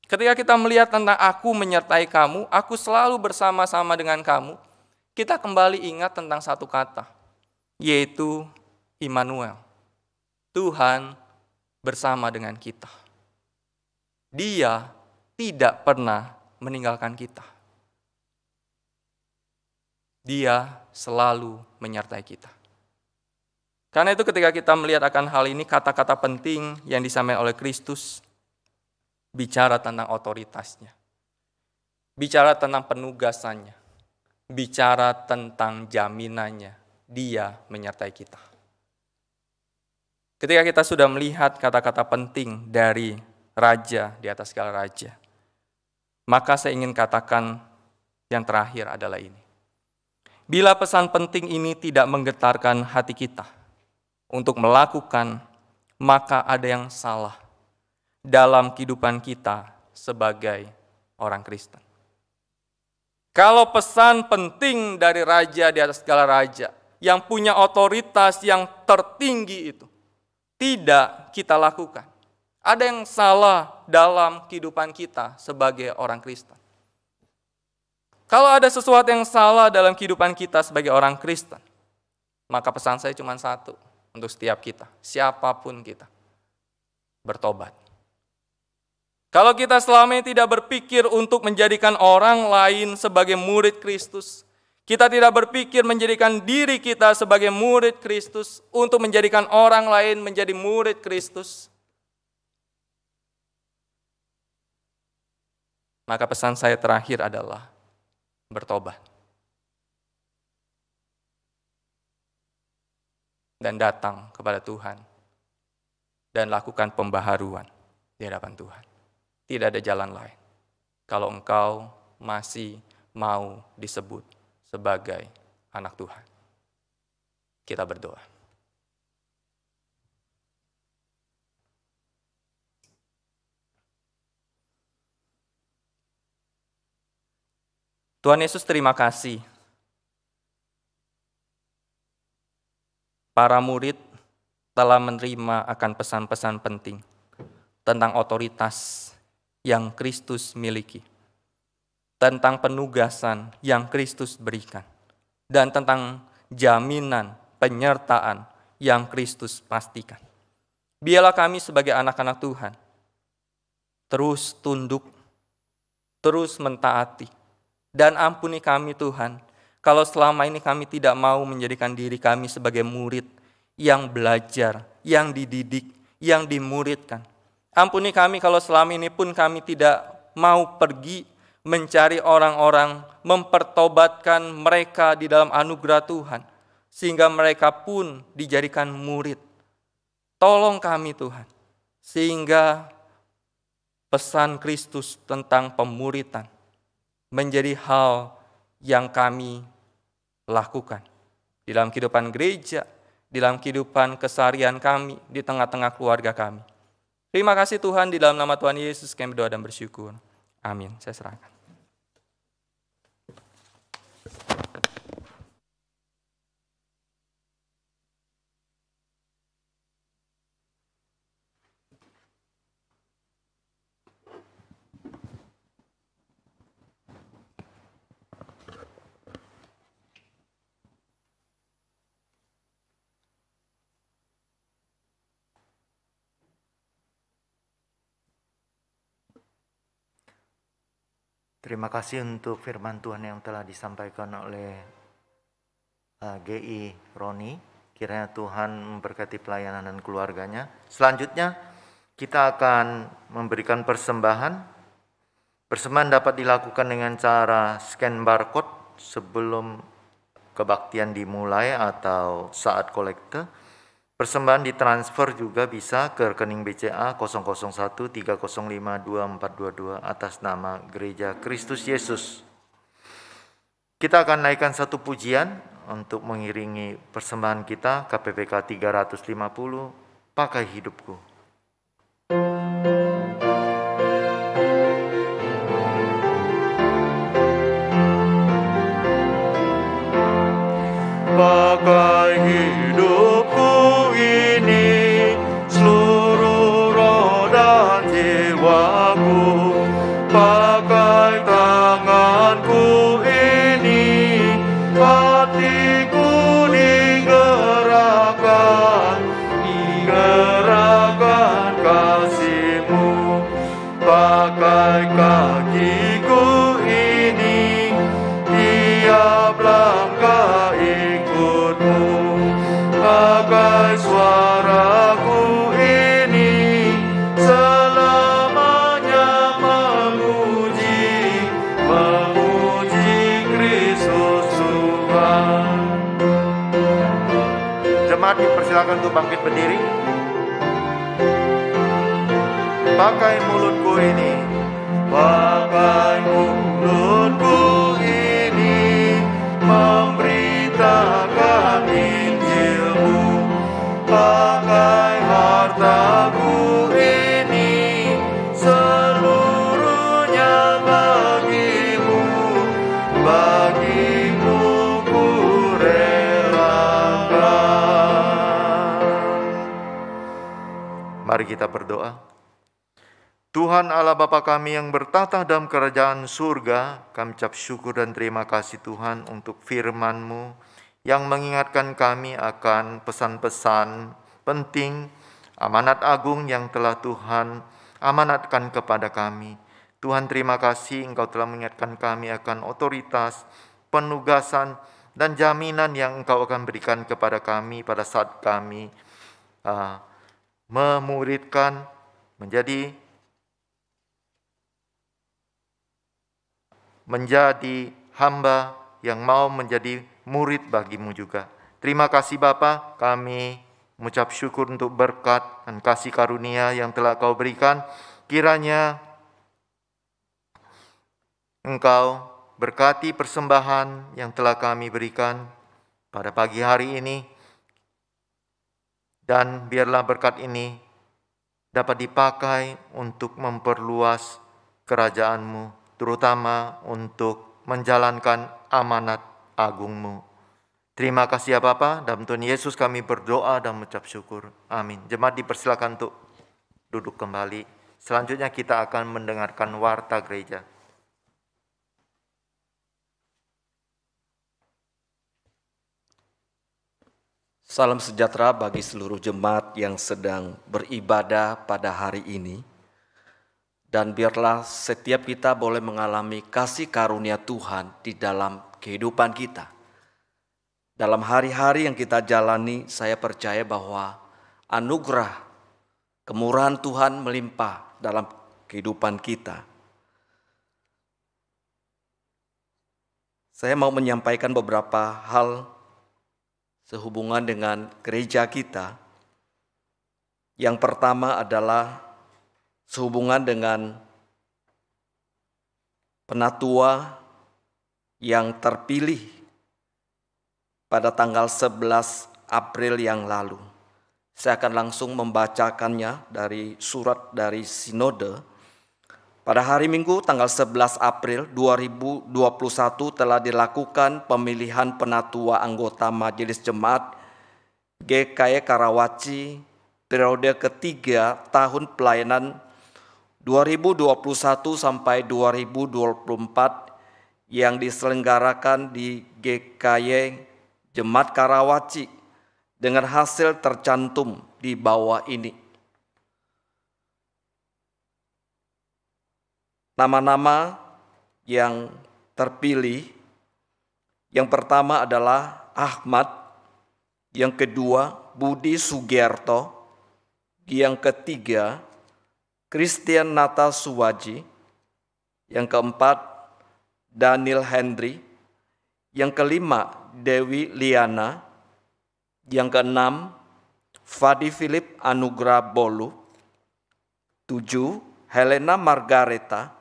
Ketika kita melihat tentang aku menyertai kamu, aku selalu bersama-sama dengan kamu, kita kembali ingat tentang satu kata, yaitu Immanuel. Tuhan bersama dengan kita. Dia tidak pernah meninggalkan kita. Dia selalu menyertai kita. Karena itu ketika kita melihat akan hal ini, kata-kata penting yang disampaikan oleh Kristus, bicara tentang otoritasnya. Bicara tentang penugasannya. bicara tentang jaminannya, Dia menyertai kita. Ketika kita sudah melihat kata-kata penting dari Raja di atas segala raja, maka saya ingin katakan yang terakhir adalah ini. Bila pesan penting ini tidak menggetarkan hati kita untuk melakukan, maka ada yang salah dalam kehidupan kita sebagai orang Kristen. Kalau pesan penting dari Raja di atas segala raja, yang punya otoritas yang tertinggi itu, tidak kita lakukan, ada yang salah dalam kehidupan kita sebagai orang Kristen. Kalau ada sesuatu yang salah dalam kehidupan kita sebagai orang Kristen, maka pesan saya cuma satu untuk setiap kita, siapapun kita, bertobat. Kalau kita selama ini tidak berpikir untuk menjadikan orang lain sebagai murid Kristus, kita tidak berpikir menjadikan diri kita sebagai murid Kristus untuk menjadikan orang lain menjadi murid Kristus, maka pesan saya terakhir adalah bertobat. Dan datang kepada Tuhan. Dan lakukan pembaharuan di hadapan Tuhan. Tidak ada jalan lain. Kalau engkau masih mau disebut sebagai anak Tuhan. Kita berdoa. Tuhan Yesus, terima kasih. Para murid telah menerima akan pesan-pesan penting tentang otoritas yang Kristus miliki, tentang penugasan yang Kristus berikan, dan tentang jaminan penyertaan yang Kristus pastikan. Biarlah kami sebagai anak-anak Tuhan terus tunduk, terus mentaati, dan ampuni kami Tuhan, kalau selama ini kami tidak mau menjadikan diri kami sebagai murid yang belajar, yang dididik, yang dimuridkan. Ampuni kami kalau selama ini pun kami tidak mau pergi mencari orang-orang, mempertobatkan mereka di dalam anugerah Tuhan, sehingga mereka pun dijadikan murid. Tolong kami Tuhan, sehingga pesan Kristus tentang pemuridan menjadi hal yang kami lakukan di dalam kehidupan gereja, di dalam kehidupan keseharian kami, di tengah-tengah keluarga kami. Terima kasih Tuhan, di dalam nama Tuhan Yesus kami berdoa dan bersyukur. Amin. Saya serahkan. Terima kasih untuk firman Tuhan yang telah disampaikan oleh GI Roni. Kiranya Tuhan memberkati pelayanan dan keluarganya. Selanjutnya kita akan memberikan persembahan. Persembahan dapat dilakukan dengan cara scan barcode sebelum kebaktian dimulai atau saat kolekte. Persembahan ditransfer juga bisa ke rekening BCA 00130524422 atas nama Gereja Kristus Yesus. Kita akan naikkan satu pujian untuk mengiringi persembahan kita, KPPK 350, Pakai Hidupku. Pakai hidupku ini, seluruh roh dan jiwaku. Pakai tanganku ini, hatiku digerakkan kasih-Mu. Pakai kakiku ini, tiap langkah ikut-Mu. Pakai suaraku ini, selamanya memuji Kristus dipersilakan untuk bangkit berdiri. Pakai mulutku ini, pakai mulutku ini, memberitakan Injil-Mu. Pakai hartaku ini, seluruhnya bagimu, bagimu ku relakan. Mari kita berdoa. Tuhan Allah Bapa kami yang bertata dalam kerajaan surga, kami ucap syukur dan terima kasih Tuhan untuk firman-Mu yang mengingatkan kami akan pesan-pesan penting, amanat agung yang telah Tuhan amanatkan kepada kami. Tuhan terima kasih Engkau telah mengingatkan kami akan otoritas, penugasan, dan jaminan yang Engkau akan berikan kepada kami pada saat kami memuridkan, menjadi hamba yang mau menjadi murid bagimu juga. Terima kasih Bapa, kami mengucap syukur untuk berkat dan kasih karunia yang telah Kau berikan. Kiranya Engkau berkati persembahan yang telah kami berikan pada pagi hari ini, dan biarlah berkat ini dapat dipakai untuk memperluas kerajaan-Mu, terutama untuk menjalankan amanat agung-Mu. Terima kasih ya Bapa, dalam Tuhan Yesus kami berdoa dan mengucap syukur. Amin. Jemaat dipersilakan untuk duduk kembali. Selanjutnya kita akan mendengarkan warta gereja. Salam sejahtera bagi seluruh jemaat yang sedang beribadah pada hari ini. Dan biarlah setiap kita boleh mengalami kasih karunia Tuhan di dalam kehidupan kita. Dalam hari-hari yang kita jalani, saya percaya bahwa anugerah, kemurahan Tuhan melimpah dalam kehidupan kita. Saya mau menyampaikan beberapa hal sehubungan dengan gereja kita. Yang pertama adalah sehubungan dengan penatua yang terpilih pada tanggal 11 April yang lalu. Saya akan langsung membacakannya dari surat dari Sinode. Pada hari Minggu tanggal 11 April 2021 telah dilakukan pemilihan penatua anggota Majelis Jemaat GKY Karawaci periode ketiga tahun pelayanan 2021 sampai 2024 yang diselenggarakan di GKY Jemaat Karawaci dengan hasil tercantum di bawah ini. Nama-nama yang terpilih, yang pertama adalah Ahmad, yang kedua Budi Sugiarto, yang ketiga Christian Nata Suwaji, yang keempat Daniel Hendry, yang kelima Dewi Liana, yang keenam Fadi Philip Anugrah Bolu, 7 Helena Margareta,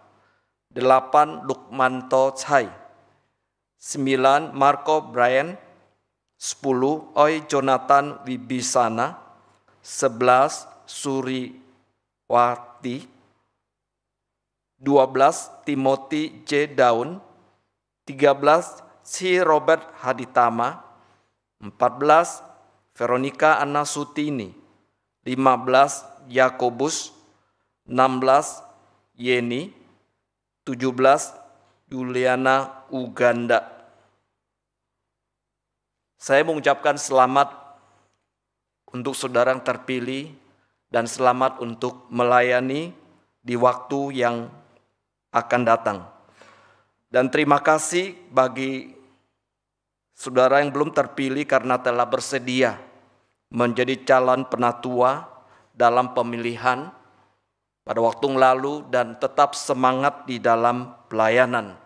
8 Lukmanto Chai, 9 Marco Brian, 10 Oi Jonathan Wibisana, 11 Suriwati, 12 Timothy J. Daun, 13 C. Robert Haditama, 14 Veronica Anna Sutini, 15 Yakobus, 16 Yeni, 17 Juliana Uganda. Saya mengucapkan selamat untuk saudara yang terpilih dan selamat untuk melayani di waktu yang akan datang. Dan terima kasih bagi saudara yang belum terpilih karena telah bersedia menjadi calon penatua dalam pemilihan pada waktu yang lalu dan tetap semangat di dalam pelayanan.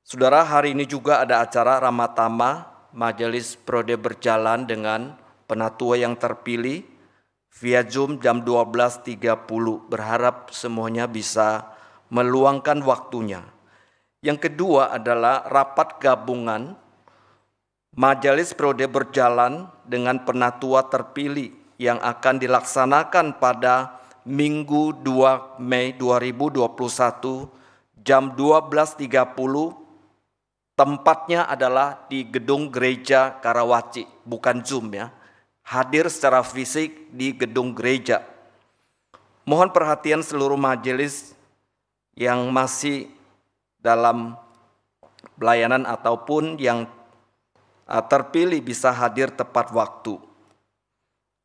Saudara, hari ini juga ada acara Ramatama majelis prode berjalan dengan penatua yang terpilih via Zoom jam 12.30. Berharap semuanya bisa meluangkan waktunya. Yang kedua adalah rapat gabungan majelis prode berjalan dengan penatua terpilih yang akan dilaksanakan pada Minggu 2 Mei 2021 jam 12.30. Tempatnya adalah di Gedung Gereja Karawaci, bukan Zoom ya. Hadir secara fisik di gedung gereja. Mohon perhatian seluruh majelis yang masih dalam pelayanan ataupun yang terpilih bisa hadir tepat waktu.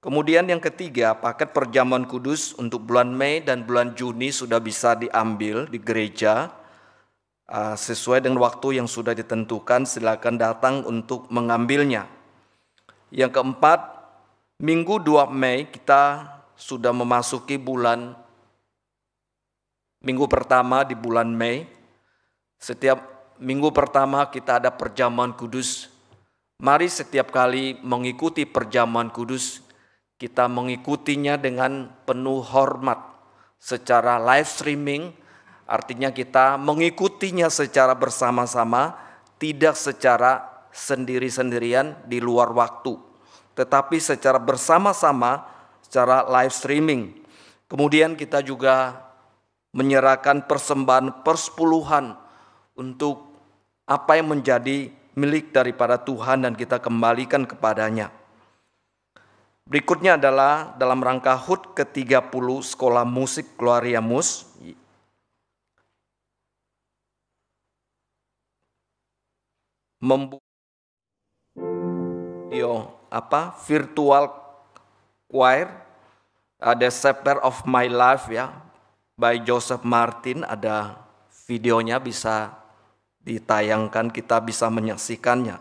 Kemudian yang ketiga, paket perjamuan kudus untuk bulan Mei dan bulan Juni sudah bisa diambil di gereja. Sesuai dengan waktu yang sudah ditentukan, silakan datang untuk mengambilnya. Yang keempat, Minggu 2 Mei kita sudah memasuki minggu pertama di bulan Mei. Setiap minggu pertama kita ada perjamuan kudus. Mari setiap kali mengikuti perjamuan kudus, kita mengikutinya dengan penuh hormat secara live streaming. Artinya kita mengikutinya secara bersama-sama, tidak secara sendiri-sendirian di luar waktu, tetapi secara bersama-sama, secara live streaming. Kemudian kita juga menyerahkan persembahan persepuluhan untuk apa yang menjadi milik daripada Tuhan dan kita kembalikan kepadanya. Berikutnya adalah dalam rangka HUT ke-30 Sekolah Musik Gloriamus. Virtual choir, ada Chapter of My Life ya, by Joseph Martin, ada videonya bisa ditayangkan, kita bisa menyaksikannya.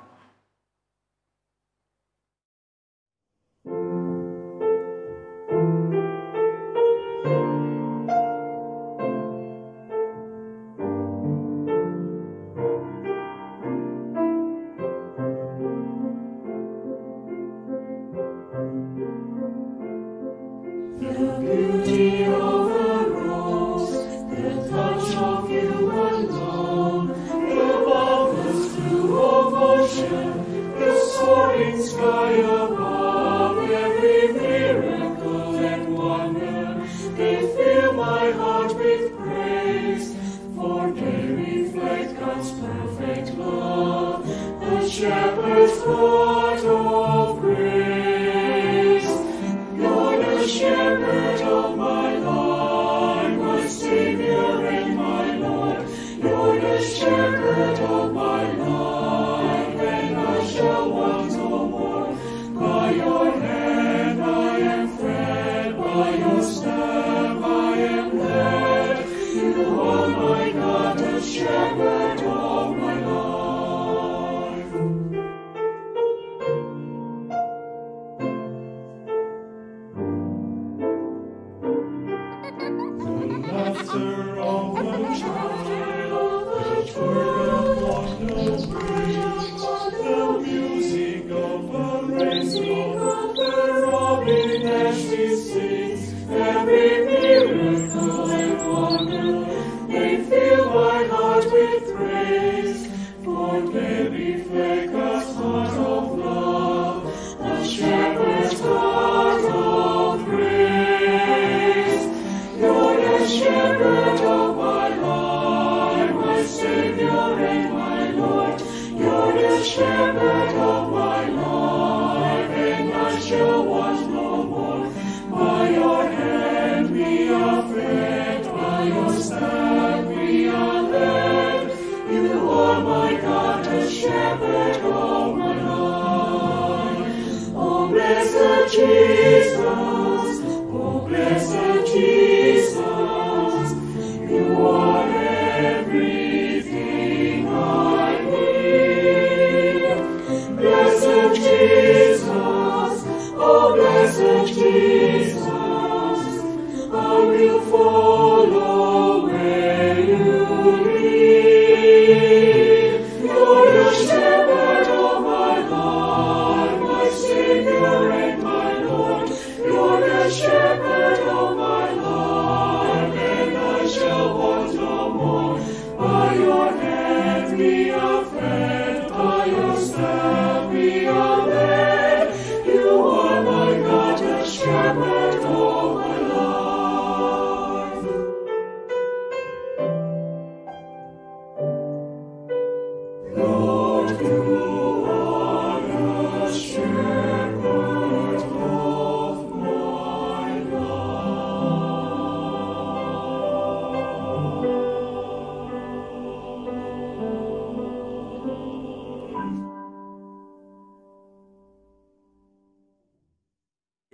Blessed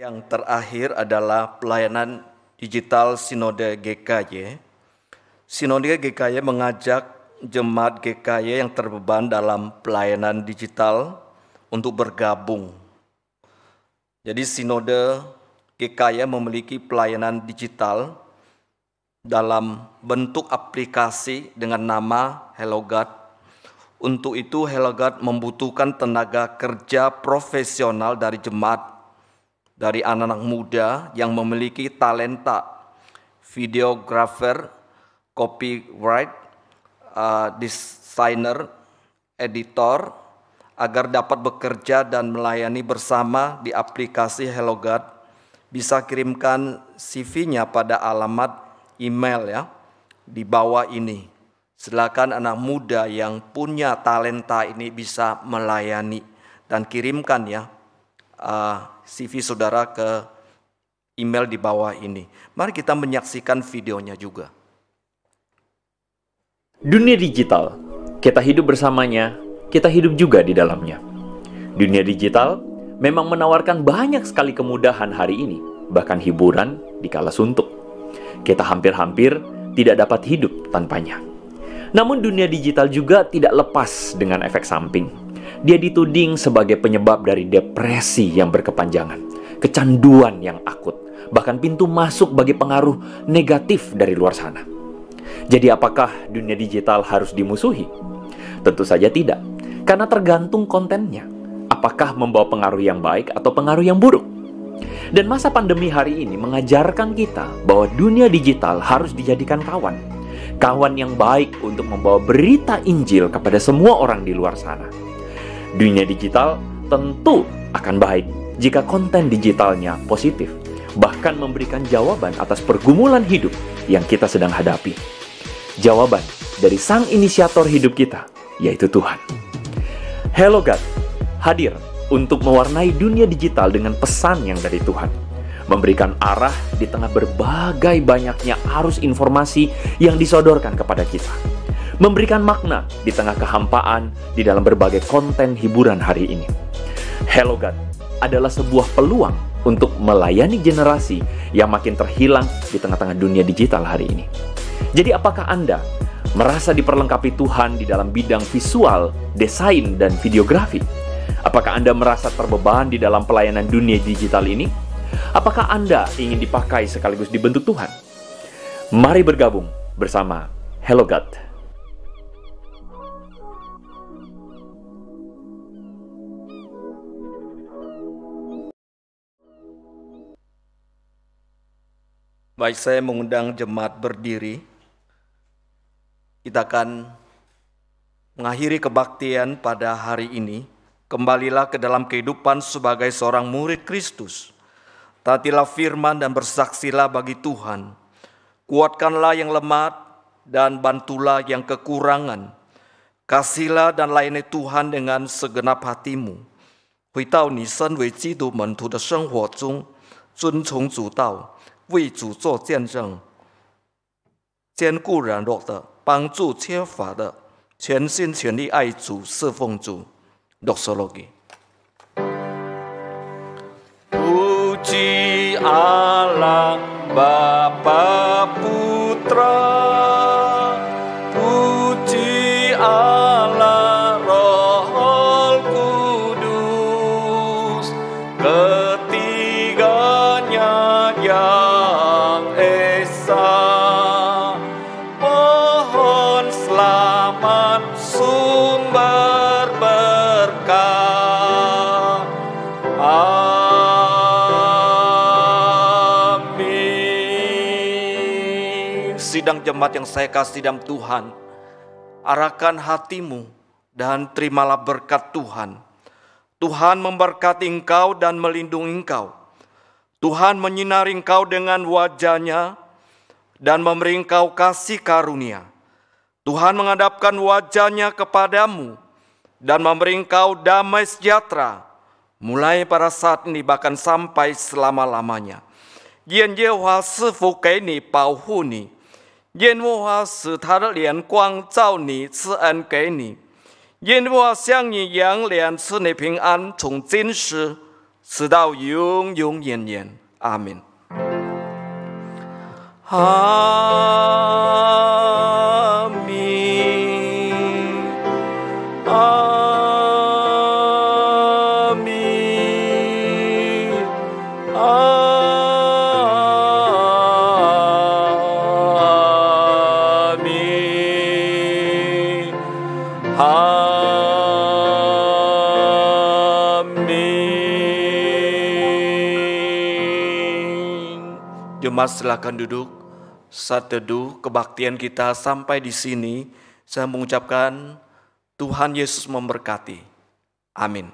yang terakhir adalah pelayanan digital Sinode GKY. Sinode GKY mengajak jemaat GKY yang terbeban dalam pelayanan digital untuk bergabung. Jadi Sinode GKY memiliki pelayanan digital dalam bentuk aplikasi dengan nama Hello God. Untuk itu Hello God membutuhkan tenaga kerja profesional dari jemaat, dari anak-anak muda yang memiliki talenta videographer, copyright, desainer, editor, agar dapat bekerja dan melayani bersama di aplikasi Hello God. Bisa kirimkan CV-nya pada alamat email ya di bawah ini. Silakan anak muda yang punya talenta ini bisa melayani dan kirimkan ya CV saudara ke email di bawah ini. Mari kita menyaksikan videonya juga. Dunia digital, kita hidup bersamanya, kita hidup juga di dalamnya. Dunia digital memang menawarkan banyak sekali kemudahan hari ini, bahkan hiburan di kala suntuk. Kita hampir-hampir tidak dapat hidup tanpanya. Namun dunia digital juga tidak lepas dengan efek samping. Dia dituding sebagai penyebab dari depresi yang berkepanjangan, kecanduan yang akut, bahkan pintu masuk bagi pengaruh negatif dari luar sana. Jadi apakah dunia digital harus dimusuhi? Tentu saja tidak, karena tergantung kontennya. Apakah membawa pengaruh yang baik atau pengaruh yang buruk? Dan masa pandemi hari ini mengajarkan kita bahwa dunia digital harus dijadikan kawan. Kawan yang baik untuk membawa berita Injil kepada semua orang di luar sana. Dunia digital tentu akan baik jika konten digitalnya positif, bahkan memberikan jawaban atas pergumulan hidup yang kita sedang hadapi. Jawaban dari sang inisiator hidup kita, yaitu Tuhan. Hello God hadir untuk mewarnai dunia digital dengan pesan yang dari Tuhan. Memberikan arah di tengah berbagai banyaknya arus informasi yang disodorkan kepada kita. Memberikan makna di tengah kehampaan di dalam berbagai konten hiburan hari ini. Hello God adalah sebuah peluang untuk melayani generasi yang makin terhilang di tengah-tengah dunia digital hari ini. Jadi apakah Anda merasa diperlengkapi Tuhan di dalam bidang visual, desain, dan videografi? Apakah Anda merasa terbeban di dalam pelayanan dunia digital ini? Apakah Anda ingin dipakai sekaligus dibentuk Tuhan? Mari bergabung bersama Hello God. Baik, saya mengundang jemaat berdiri. Kita akan mengakhiri kebaktian pada hari ini. Kembalilah ke dalam kehidupan sebagai seorang murid Kristus. Taatilah firman dan bersaksilah bagi Tuhan. Kuatkanlah yang lemah dan bantulah yang kekurangan. Kasihlah dan layani Tuhan dengan segenap hatimu. 回到你身为基督门徒的生活中，遵从主道，为主做见证，兼顾软弱的，帮助缺乏的，全心全力爱主，侍奉主。Doksologi. Puji Allah Bapa Putra, puji Allah Roh Kudus, ketiganya yang esa. Mohon selamat sumber berkah. Sidang jemaat yang saya kasih dalam Tuhan, arahkan hatimu dan terimalah berkat Tuhan. Tuhan memberkati engkau dan melindungi engkau. Tuhan menyinari engkau dengan wajah-Nya dan memberi engkau kasih karunia. Tuhan menghadapkan wajah-Nya kepadamu dan memberi engkau damai sejahtera, mulai pada saat ini bahkan sampai selama-lamanya. 愿耶和华赐福给你，保护你。愿耶和华使他的脸光照你，赐恩给你。愿耶和华向你扬脸，赐你平安，从今时直到永永远远。阿门。阿弥，阿弥，阿弥，阿弥。Jemaat silakan duduk. Saat teduh kebaktian kita sampai di sini, saya mengucapkan Tuhan Yesus memberkati. Amin.